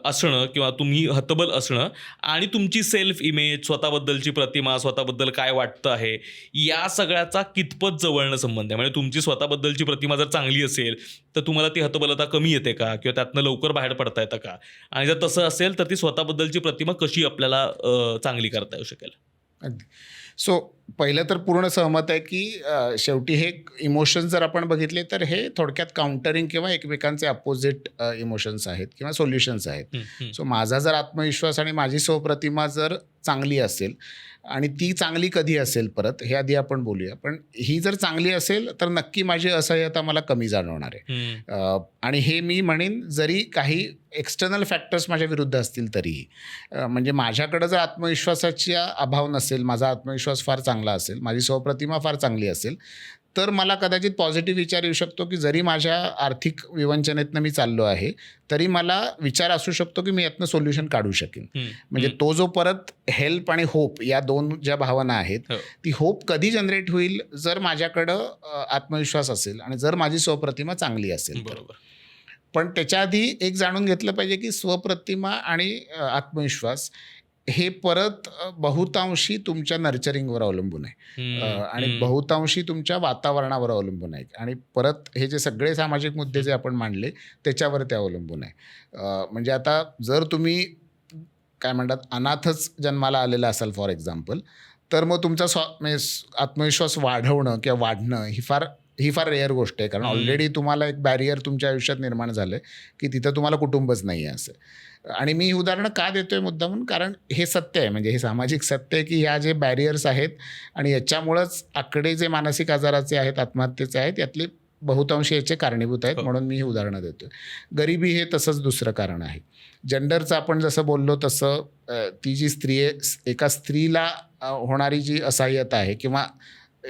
असणं किंवा तुम्ही हतबल असणं आणि तुमची सेल्फ इमेज, स्वतःबद्दलची प्रतिमा, स्वतःबद्दल काय वाटतं आहे, या सगळ्याचा कितपत जवळनं संबंध आहे. म्हणजे तुमची स्वतःबद्दलची प्रतिमा जर चांगली असेल तर तुम्हाला ती हतबलता कमी येते का, किंवा त्यातनं लवकर बाहेर पडता येतं का, आणि जर तसं असेल तर ती स्वतःबद्दलची प्रतिमा कशी आपल्याला चांगली करता येऊ शकेल? अगदी. सो पहिलं तर पूर्ण सहमत आहे की शेवटी हे इमोशन्स जर आपण बघितले तर हे थोडक्यात काउंटरिंग किंवा एकमेकांचे अपोजिट इमोशन्स आहेत किंवा सोल्युशन्स आहेत. सो माझा जर आत्मविश्वास आणि माझी स्वप्रतिमा जर चांगली असेल, आणि ती चांगली कधी असेल परत हे आधी आपण बोलूया, पण ही जर चांगली असेल तर नक्की माझी असह्यता मला कमी जाणवणार आहे. आणि हे मी म्हणेन जरी काही एक्सटर्नल फॅक्टर्स माझ्या विरुद्ध असतील तरीही. म्हणजे माझ्याकडं जर आत्मविश्वासाचा अभाव नसेल, माझा आत्मविश्वास फार चांगला असेल, माझी स्वप्रतिमा फार चांगली असेल, तर मला कदाचित पॉझिटिव्ह विचार येऊ शकतो की जरी माझ्या आर्थिक विवंचनेतनं मी चाललो आहे तरी मला विचार असू शकतो की मी यातनं सोल्युशन काढू शकेन. म्हणजे तो जो परत हेल्प आणि होप या दोन ज्या भावना आहेत, ती होप कधी जनरेट होईल जर माझ्याकडं आत्मविश्वास असेल आणि जर माझी स्वप्रतिमा चांगली असेल. बरोबर. पण त्याच्या आधी एक जाणून घेतलं पाहिजे की स्वप्रतिमा आणि आत्मविश्वास हे परत बहुतांशी तुमच्या नर्चरिंगवर अवलंबून आहे आणि बहुतांशी तुमच्या वातावरणावर अवलंबून आहे, आणि परत हे जे सगळे सामाजिक मुद्दे जे आपण मांडले त्याच्यावर ते अवलंबून आहे. म्हणजे आता जर तुम्ही काय म्हणतात अनाथच जन्माला आलेला असाल फॉर एक्झाम्पल, तर मग तुमचा आत्मविश्वास वाढवणं किंवा वाढणं ही फार रेअर गोष्ट आहे, कारण ऑलरेडी तुम्हाला एक बॅरियर तुमच्या आयुष्यात निर्माण झालं आहे की तिथं तुम्हाला कुटुंबच नाही आहे असं. आणि मी ही उदाहरणं का देतो आहे मुद्दामून, कारण हे सत्य आहे, म्हणजे हे सामाजिक सत्य आहे की ह्या जे बॅरियर्स आहेत आणि याच्यामुळंच आकडे जे मानसिक आजाराचे आहेत, आत्महत्येचे आहेत, यातले बहुतांशी याचे कारणीभूत आहेत. म्हणून मी ही उदाहरणं देतो आहे. गरिबी हे तसंच दुसरं कारण आहे. जेंडरचं आपण जसं बोललो तसं ती जी स्त्री आहे, एका स्त्रीला होणारी जी असहाय्यता आहे, किंवा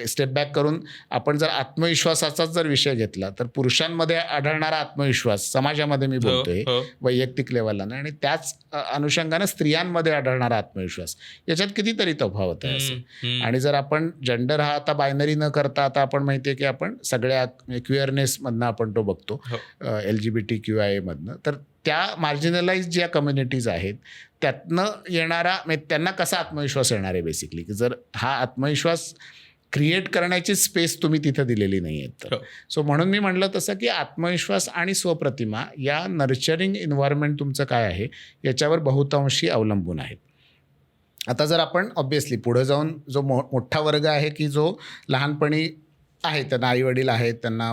स्टेप बॅक करून आपण जर आत्मविश्वासाचाच जर विषय घेतला तर पुरुषांमध्ये आढळणारा आत्मविश्वास समाजामध्ये मी बोलतोय वैयक्तिक लेवलला नाही, आणि त्याच अनुषंगानं स्त्रियांमध्ये आढळणारा आत्मविश्वास याच्यात कितीतरी तफावत आहे असं. आणि जर आपण जेंडर हा आता बायनरी न करता आता आपण माहिती आहे की आपण सगळ्या क्युअरनेसमधनं आपण तो बघतो, LGBTQIA मधनं, तर त्या मार्जिनलाइज ज्या कम्युनिटीज आहेत त्यातनं येणारा म्हणजे त्यांना कसा आत्मविश्वास येणार आहे बेसिकली, की जर हा आत्मविश्वास क्रिएट करण्याची स्पेस तुम्ही तिथं दिलेली नाही आहेत तर. सो म्हणून मी म्हटलं तसं की आत्मविश्वास आणि स्वप्रतिमा या नर्चरिंग एन्व्हायरमेंट तुमचं काय आहे याच्यावर बहुतांशी अवलंबून आहेत. आता जर आपण ऑब्व्हियसली पुढे जाऊन जो मोठा वर्ग आहे की जो लहानपणी आहे, त्यांना आईवडील आहेत, त्यांना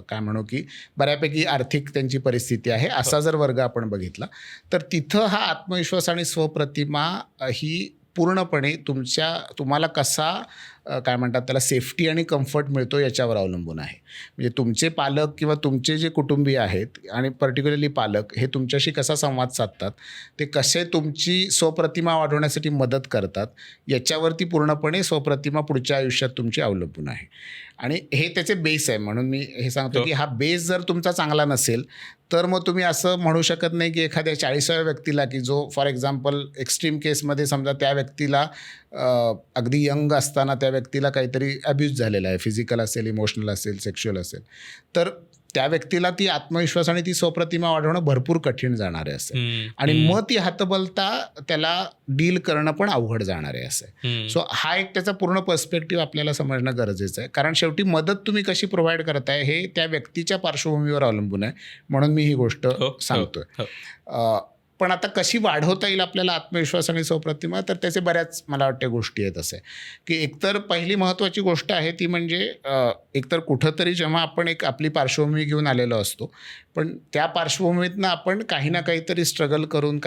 काय म्हणू की बऱ्यापैकी आर्थिक त्यांची परिस्थिती आहे, असा जर वर्ग आपण बघितला तर तिथं हा आत्मविश्वास आणि स्वप्रतिमा ही पूर्णपणे तुम्हाला कसा काय म्हणतात त्याला सेफ्टी आणि कम्फर्ट मिळतो याच्यावर अवलंबून आहे. म्हणजे तुमचे पालक किंवा तुमचे जे कुटुंबीय आहेत आणि पर्टिक्युलरली पालक हे तुमच्याशी कसा संवाद साधतात, ते कसे तुमची स्वप्रतिमा वाढवण्यासाठी मदत करतात याच्यावरती पूर्णपणे स्वप्रतिमा पुढच्या आयुष्यात तुमची अवलंबून आहे. आणि हे त्याचे बेस आहे. म्हणून मी हे सांगतो की हा बेस जर तुमचा चांगला नसेल तर मग तुम्ही असं म्हणू शकत नाही की एखाद्या 40व्या व्यक्तीला, की जो फॉर एक्झाम्पल एक्स्ट्रीम केसमध्ये समजा त्या व्यक्तीला अगदी यंग असताना त्या व्यक्तीला काहीतरी अब्यूज झालेला आहे, फिजिकल असेल, इमोशनल असेल, सेक्शुअल असेल, तर त्या व्यक्तीला ती आत्मविश्वास आणि ती स्वप्रतिमा वाढवणं भरपूर कठीण जाणार आहे असं. आणि मग ती हतबलता त्याला डील करणं पण अवघड जाणार आहे असं. सो हा एक त्याचा पूर्ण पर्स्पेक्टिव्ह आपल्याला समजणं गरजेचं आहे, कारण शेवटी मदत तुम्ही कशी प्रोव्हाइड करताय हे त्या व्यक्तीच्या पार्श्वभूमीवर अवलंबून आहे. म्हणून मी ही गोष्ट सांगतोय. पण आता कशी वाढवता येईल आपल्याला आत्मविश्वास आणि स्वप्रतिमा, तर त्याचे बऱ्याच मला वाटते गोष्टी आहेत असे की एकतर पहिली महत्त्वाची गोष्ट आहे ती म्हणजे एकतर कुठंतरी जेव्हा आपण एक आपली पार्श्वभूमी घेऊन आलेलो असतो, पण त्या पार्श्वभूमीतनं आपण काही ना काहीतरी स्ट्रगल करून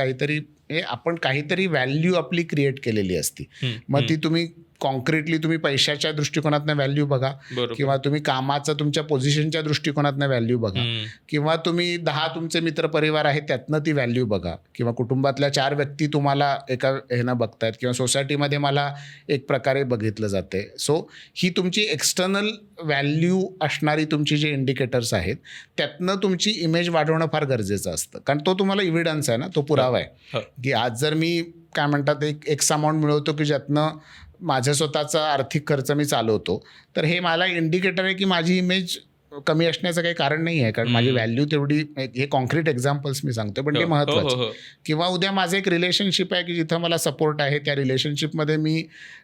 आपण काहीतरी व्हॅल्यू आपली क्रिएट केलेली असती. मग ती तुम्ही कॉन्क्रीटली तुम्ही पैशाच्या दृष्टिकोनातनं व्हॅल्यू बघा, बरोबर. किंवा तुम्ही कामाचं तुमच्या पोझिशनच्या दृष्टिकोनातनं व्हॅल्यू बघा, किंवा तुम्ही 10 तुमचे मित्रपरिवार आहेत त्यातनं ती व्हॅल्यू बघा, किंवा कुटुंबातल्या 4 व्यक्ती तुम्हाला एका ह्यानं बघतायत, किंवा सोसायटीमध्ये मला एक प्रकारे बघितलं जाते. सो ही तुमची एक्सटर्नल व्हॅल्यू असणारी तुमची जे इंडिकेटर्स आहेत त्यातनं तुमची इमेज वाढवणं फार गरजेचं असतं, कारण तो तुम्हाला इव्हिडन्स आहे ना, तो पुरावा आहे की आज जर मी काय म्हणतात एक एक्स अमाऊंट मिळवतो की ज्यातनं माझं स्वतःचा आर्थिक खर्च मी चालवतो, तर हे मला इंडिकेटर आहे की माझी इमेज कमी असण्याचं काही कारण नाही आहे, कारण माझी व्हॅल्यू तेवढी, हे कॉन्क्रीट एक्झाम्पल्स मी सांगतो पण ते महत्त्वाचं. किंवा उद्या माझं एक रिलेशनशिप आहे की जिथं मला सपोर्ट आहे, त्या रिलेशनशिपमध्ये मी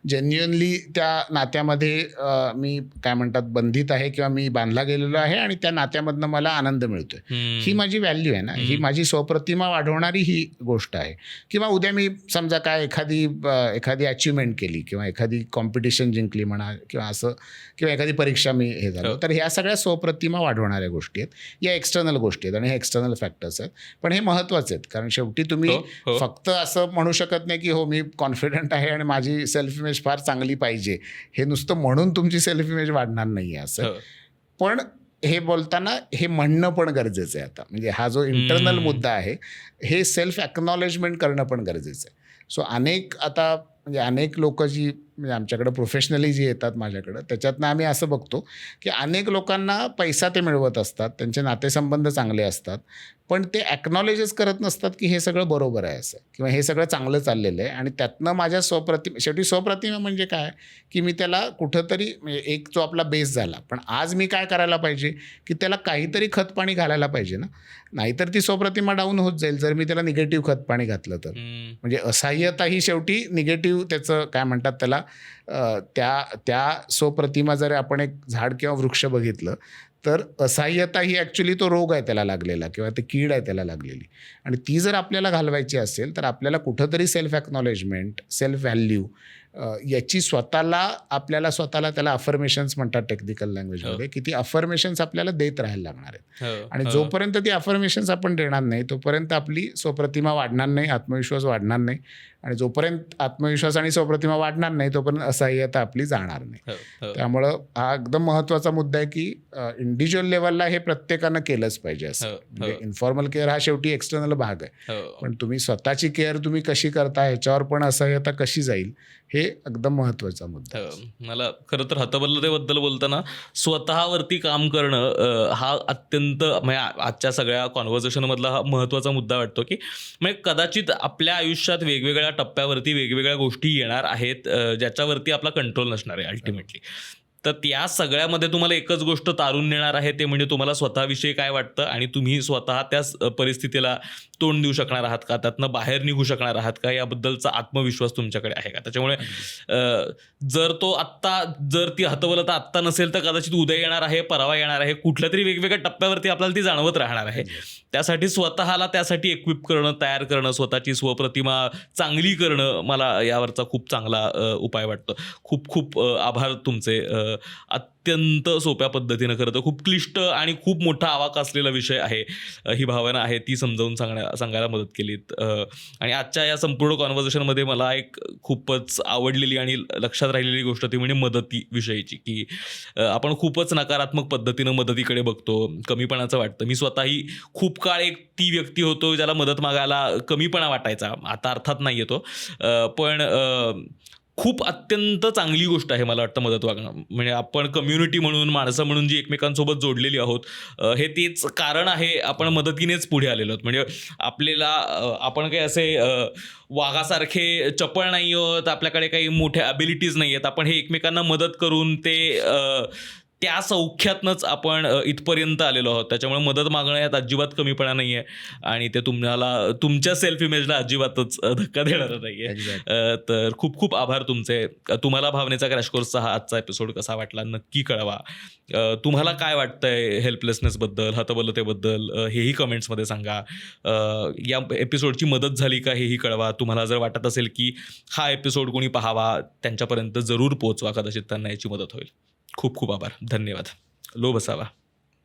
जेन्युअनली त्या नात्यामध्ये मी काय म्हणतात बंधित आहे किंवा मी बांधला गेलेलो आहे आणि त्या नात्यामधनं मला आनंद मिळतोय, ही माझी व्हॅल्यू आहे ना, ही माझी स्वप्रतिमा वाढवणारी ही गोष्ट आहे. किंवा उद्या मी समजा काय एखादी अचिव्हमेंट केली किंवा एखादी कॉम्पिटिशन जिंकली म्हणा, किंवा असं, किंवा एखादी परीक्षा मी हे झालो, तर ह्या सगळ्या स्वप्रतिमा वाढवणाऱ्या गोष्टी आहेत, या एक्सटर्नल गोष्टी आहेत आणि हे एक्सटर्नल फॅक्टर्स आहेत. पण हे महत्त्वाचे आहेत, कारण शेवटी तुम्ही फक्त असं म्हणू शकत नाही की हो मी कॉन्फिडंट आहे आणि माझी सेल्फ इमेज फार चांगली पाहिजे, हे नुसतं म्हणून तुमची सेल्फ इमेज वाढणार नाही आहे असं. पण हे बोलताना हे म्हणणं पण गरजेचं आहे. आता म्हणजे हा जो इंटरनल मुद्दा आहे, हे सेल्फ ॲक्नॉलेजमेंट करणं पण गरजेचं आहे. सो अनेक लोक जी म्हणजे आमच्याकडं प्रोफेशनली जी येतात माझ्याकडं, त्याच्यातनं आम्ही असं बघतो की अनेक लोकांना पैसा ते मिळवत असतात, त्यांचे नातेसंबंध चांगले असतात, पण ते ॲक्नॉलेजच करत नसतात की हे सगळं बरोबर आहे असं, किंवा हे सगळं चांगलं चाललेलं आहे. आणि त्यातनं माझ्या शेवटी स्वप्रतिमा म्हणजे काय की मी त्याला कुठंतरी एक जो आपला बेस झाला, पण आज मी काय करायला पाहिजे की त्याला काहीतरी खतपाणी घालायला पाहिजे ना, नाहीतर ती स्वप्रतिमा डाऊन होत जाईल जर मी त्याला निगेटिव्ह खतपाणी घातलं तर. म्हणजे असहाय्यता ही शेवटी निगेटिव्ह त्याचं काय म्हणतात त्याला, त्या स्वप्रतिमा जर आपण एक झाड किंवा वृक्ष बघितलं तर असहाय्यता ही ॲक्च्युली तो रोग आहे त्याला लागलेला, किंवा ते कीड आहे त्याला लागलेली, आणि ती जर आपल्याला घालवायची असेल तर आपल्याला कुठंतरी सेल्फ ॲक्नॉलेजमेंट, सेल्फ व्हॅल्यू याची आपल्याला स्वतःला त्याला अफर्मेशन्स म्हणतात टेक्निकल लँग्वेजमध्ये, की ती अफर्मेशन्स आपल्याला देत राहायला लागणार आहेत. आणि जोपर्यंत ती अफर्मेशन्स आपण देणार नाही तोपर्यंत आपली स्वप्रतिमा वाढणार नाही, आत्मविश्वास वाढणार नाही, आणि जोपर्यंत आत्मविश्वास आणि स्वप्रतिमा वाढणार नाही तोपर्यंत असहाय्यता आपली जाणार नाही. त्यामुळं हा एकदम महत्त्वाचा मुद्दा आहे की इंडिव्हिज्युअल लेवलला हे प्रत्येकानं केलंच पाहिजे. असं म्हणजे इन्फॉर्मल केअर हा शेवटी एक्सटर्नल भाग आहे, पण तुम्ही स्वतःची केअर तुम्ही कशी करता ह्याच्यावर पण असहाय्यता कशी जाईल हे एकदम महत्त्वाचा मुद्दा. मला खरं तर हतबलतेबद्दल बोलताना स्वतःवरती काम करणं हा अत्यंत म्हणजे आजच्या सगळ्या कॉन्व्हर्सेशनमधला हा महत्त्वाचा मुद्दा वाटतो, की म्हणजे कदाचित आपल्या आयुष्यात वेगवेगळ्या टप्प्यावरती वेगवेगळ्या गोष्टी येणार आहेत ज्याच्यावरती आपला कंट्रोल नसणार आहे अल्टिमेटली. तर त्या सगळ्यामध्ये तुम्हाला एकच गोष्ट तारून नेणार आहे, ते म्हणजे तुम्हाला स्वतःविषयी काय वाटतं आणि तुम्ही स्वतः त्या परिस्थितीला तोंड देऊ शकणार आहात का, त्यातनं बाहेर निघू शकणार आहात का, याबद्दलचा आत्मविश्वास तुमच्याकडे आहे का. त्याच्यामुळे जर ती हतबलता आत्ता नसेल तर कदाचित उद्या येणार आहे, परवा येणार आहे, कुठल्या तरी वेगवेगळ्या टप्प्यावरती आपल्याला ती जाणवत राहणार आहे. त्यासाठी स्वतःला त्यासाठी इक्विप करणं, तयार करणं, स्वतःची स्वप्रतिमा चांगली करणं मला यावरचा खूप चांगला उपाय वाटतो. खूप खूप आभार तुमचे. अत्यंत सोप्या पद्धतीनं, खरं तर खूप क्लिष्ट आणि खूप मोठा आवाका असलेला विषय आहे, ही भावना आहे ती समजावून सांगायला मदत केलीत. आणि आजच्या या संपूर्ण कॉन्व्हर्सेशनमध्ये मला एक खूपच आवडलेली आणि लक्षात राहिलेली गोष्ट ती म्हणजे मदतीविषयीची, की आपण खूपच नकारात्मक पद्धतीनं मदतीकडे बघतो, कमीपणाचं वाटतं. मी स्वतःही खूप काळ एक ती व्यक्ती होतो ज्याला मदत मागायला कमीपणा वाटायचा. आता अर्थात नाही येतो, पण खूप अत्यंत चांगली गोष्ट आहे मला वाटतं मदत मागणं. म्हणजे आपण कम्युनिटी म्हणून, माणसं म्हणून जी एकमेकांसोबत जोडलेली आहोत, हे तेच कारण आहे आपण मदतीनेच पुढे आलेलो आहोत. म्हणजे आपण काही असे वाघासारखे चपळ नाही आहोत, आपल्याकडे काही मोठ्या ॲबिलिटीज नाही आहेत. आपण हे एकमेकांना मदत करून त्या सौख्यातनंच आपण इथपर्यंत आलेलो आहोत. त्याच्यामुळे मदत मागणं यात अजिबात कमीपणा नाही आहे आणि ते तुम्हाला तुमच्या सेल्फ इमेजला अजिबातच धक्का देणारं नाही आहे. तर खूप खूप आभार तुमचे. तुम्हाला भावनेचा क्रॅश कोर्सचा हा आजचा एपिसोड कसा वाटला नक्की कळवा. तुम्हाला काय वाटतंय हेल्पलेसनेसबद्दल, हतबलतेबद्दल, हेही कमेंट्समध्ये सांगा. या एपिसोडची मदत झाली का हेही कळवा. तुम्हाला जर वाटत असेल की हा एपिसोड कोणी पाहावा, त्यांच्यापर्यंत जरूर पोहोचवा, कदाचित त्यांना याची मदत होईल. खूप खूप आभार. धन्यवाद. लो बसावा.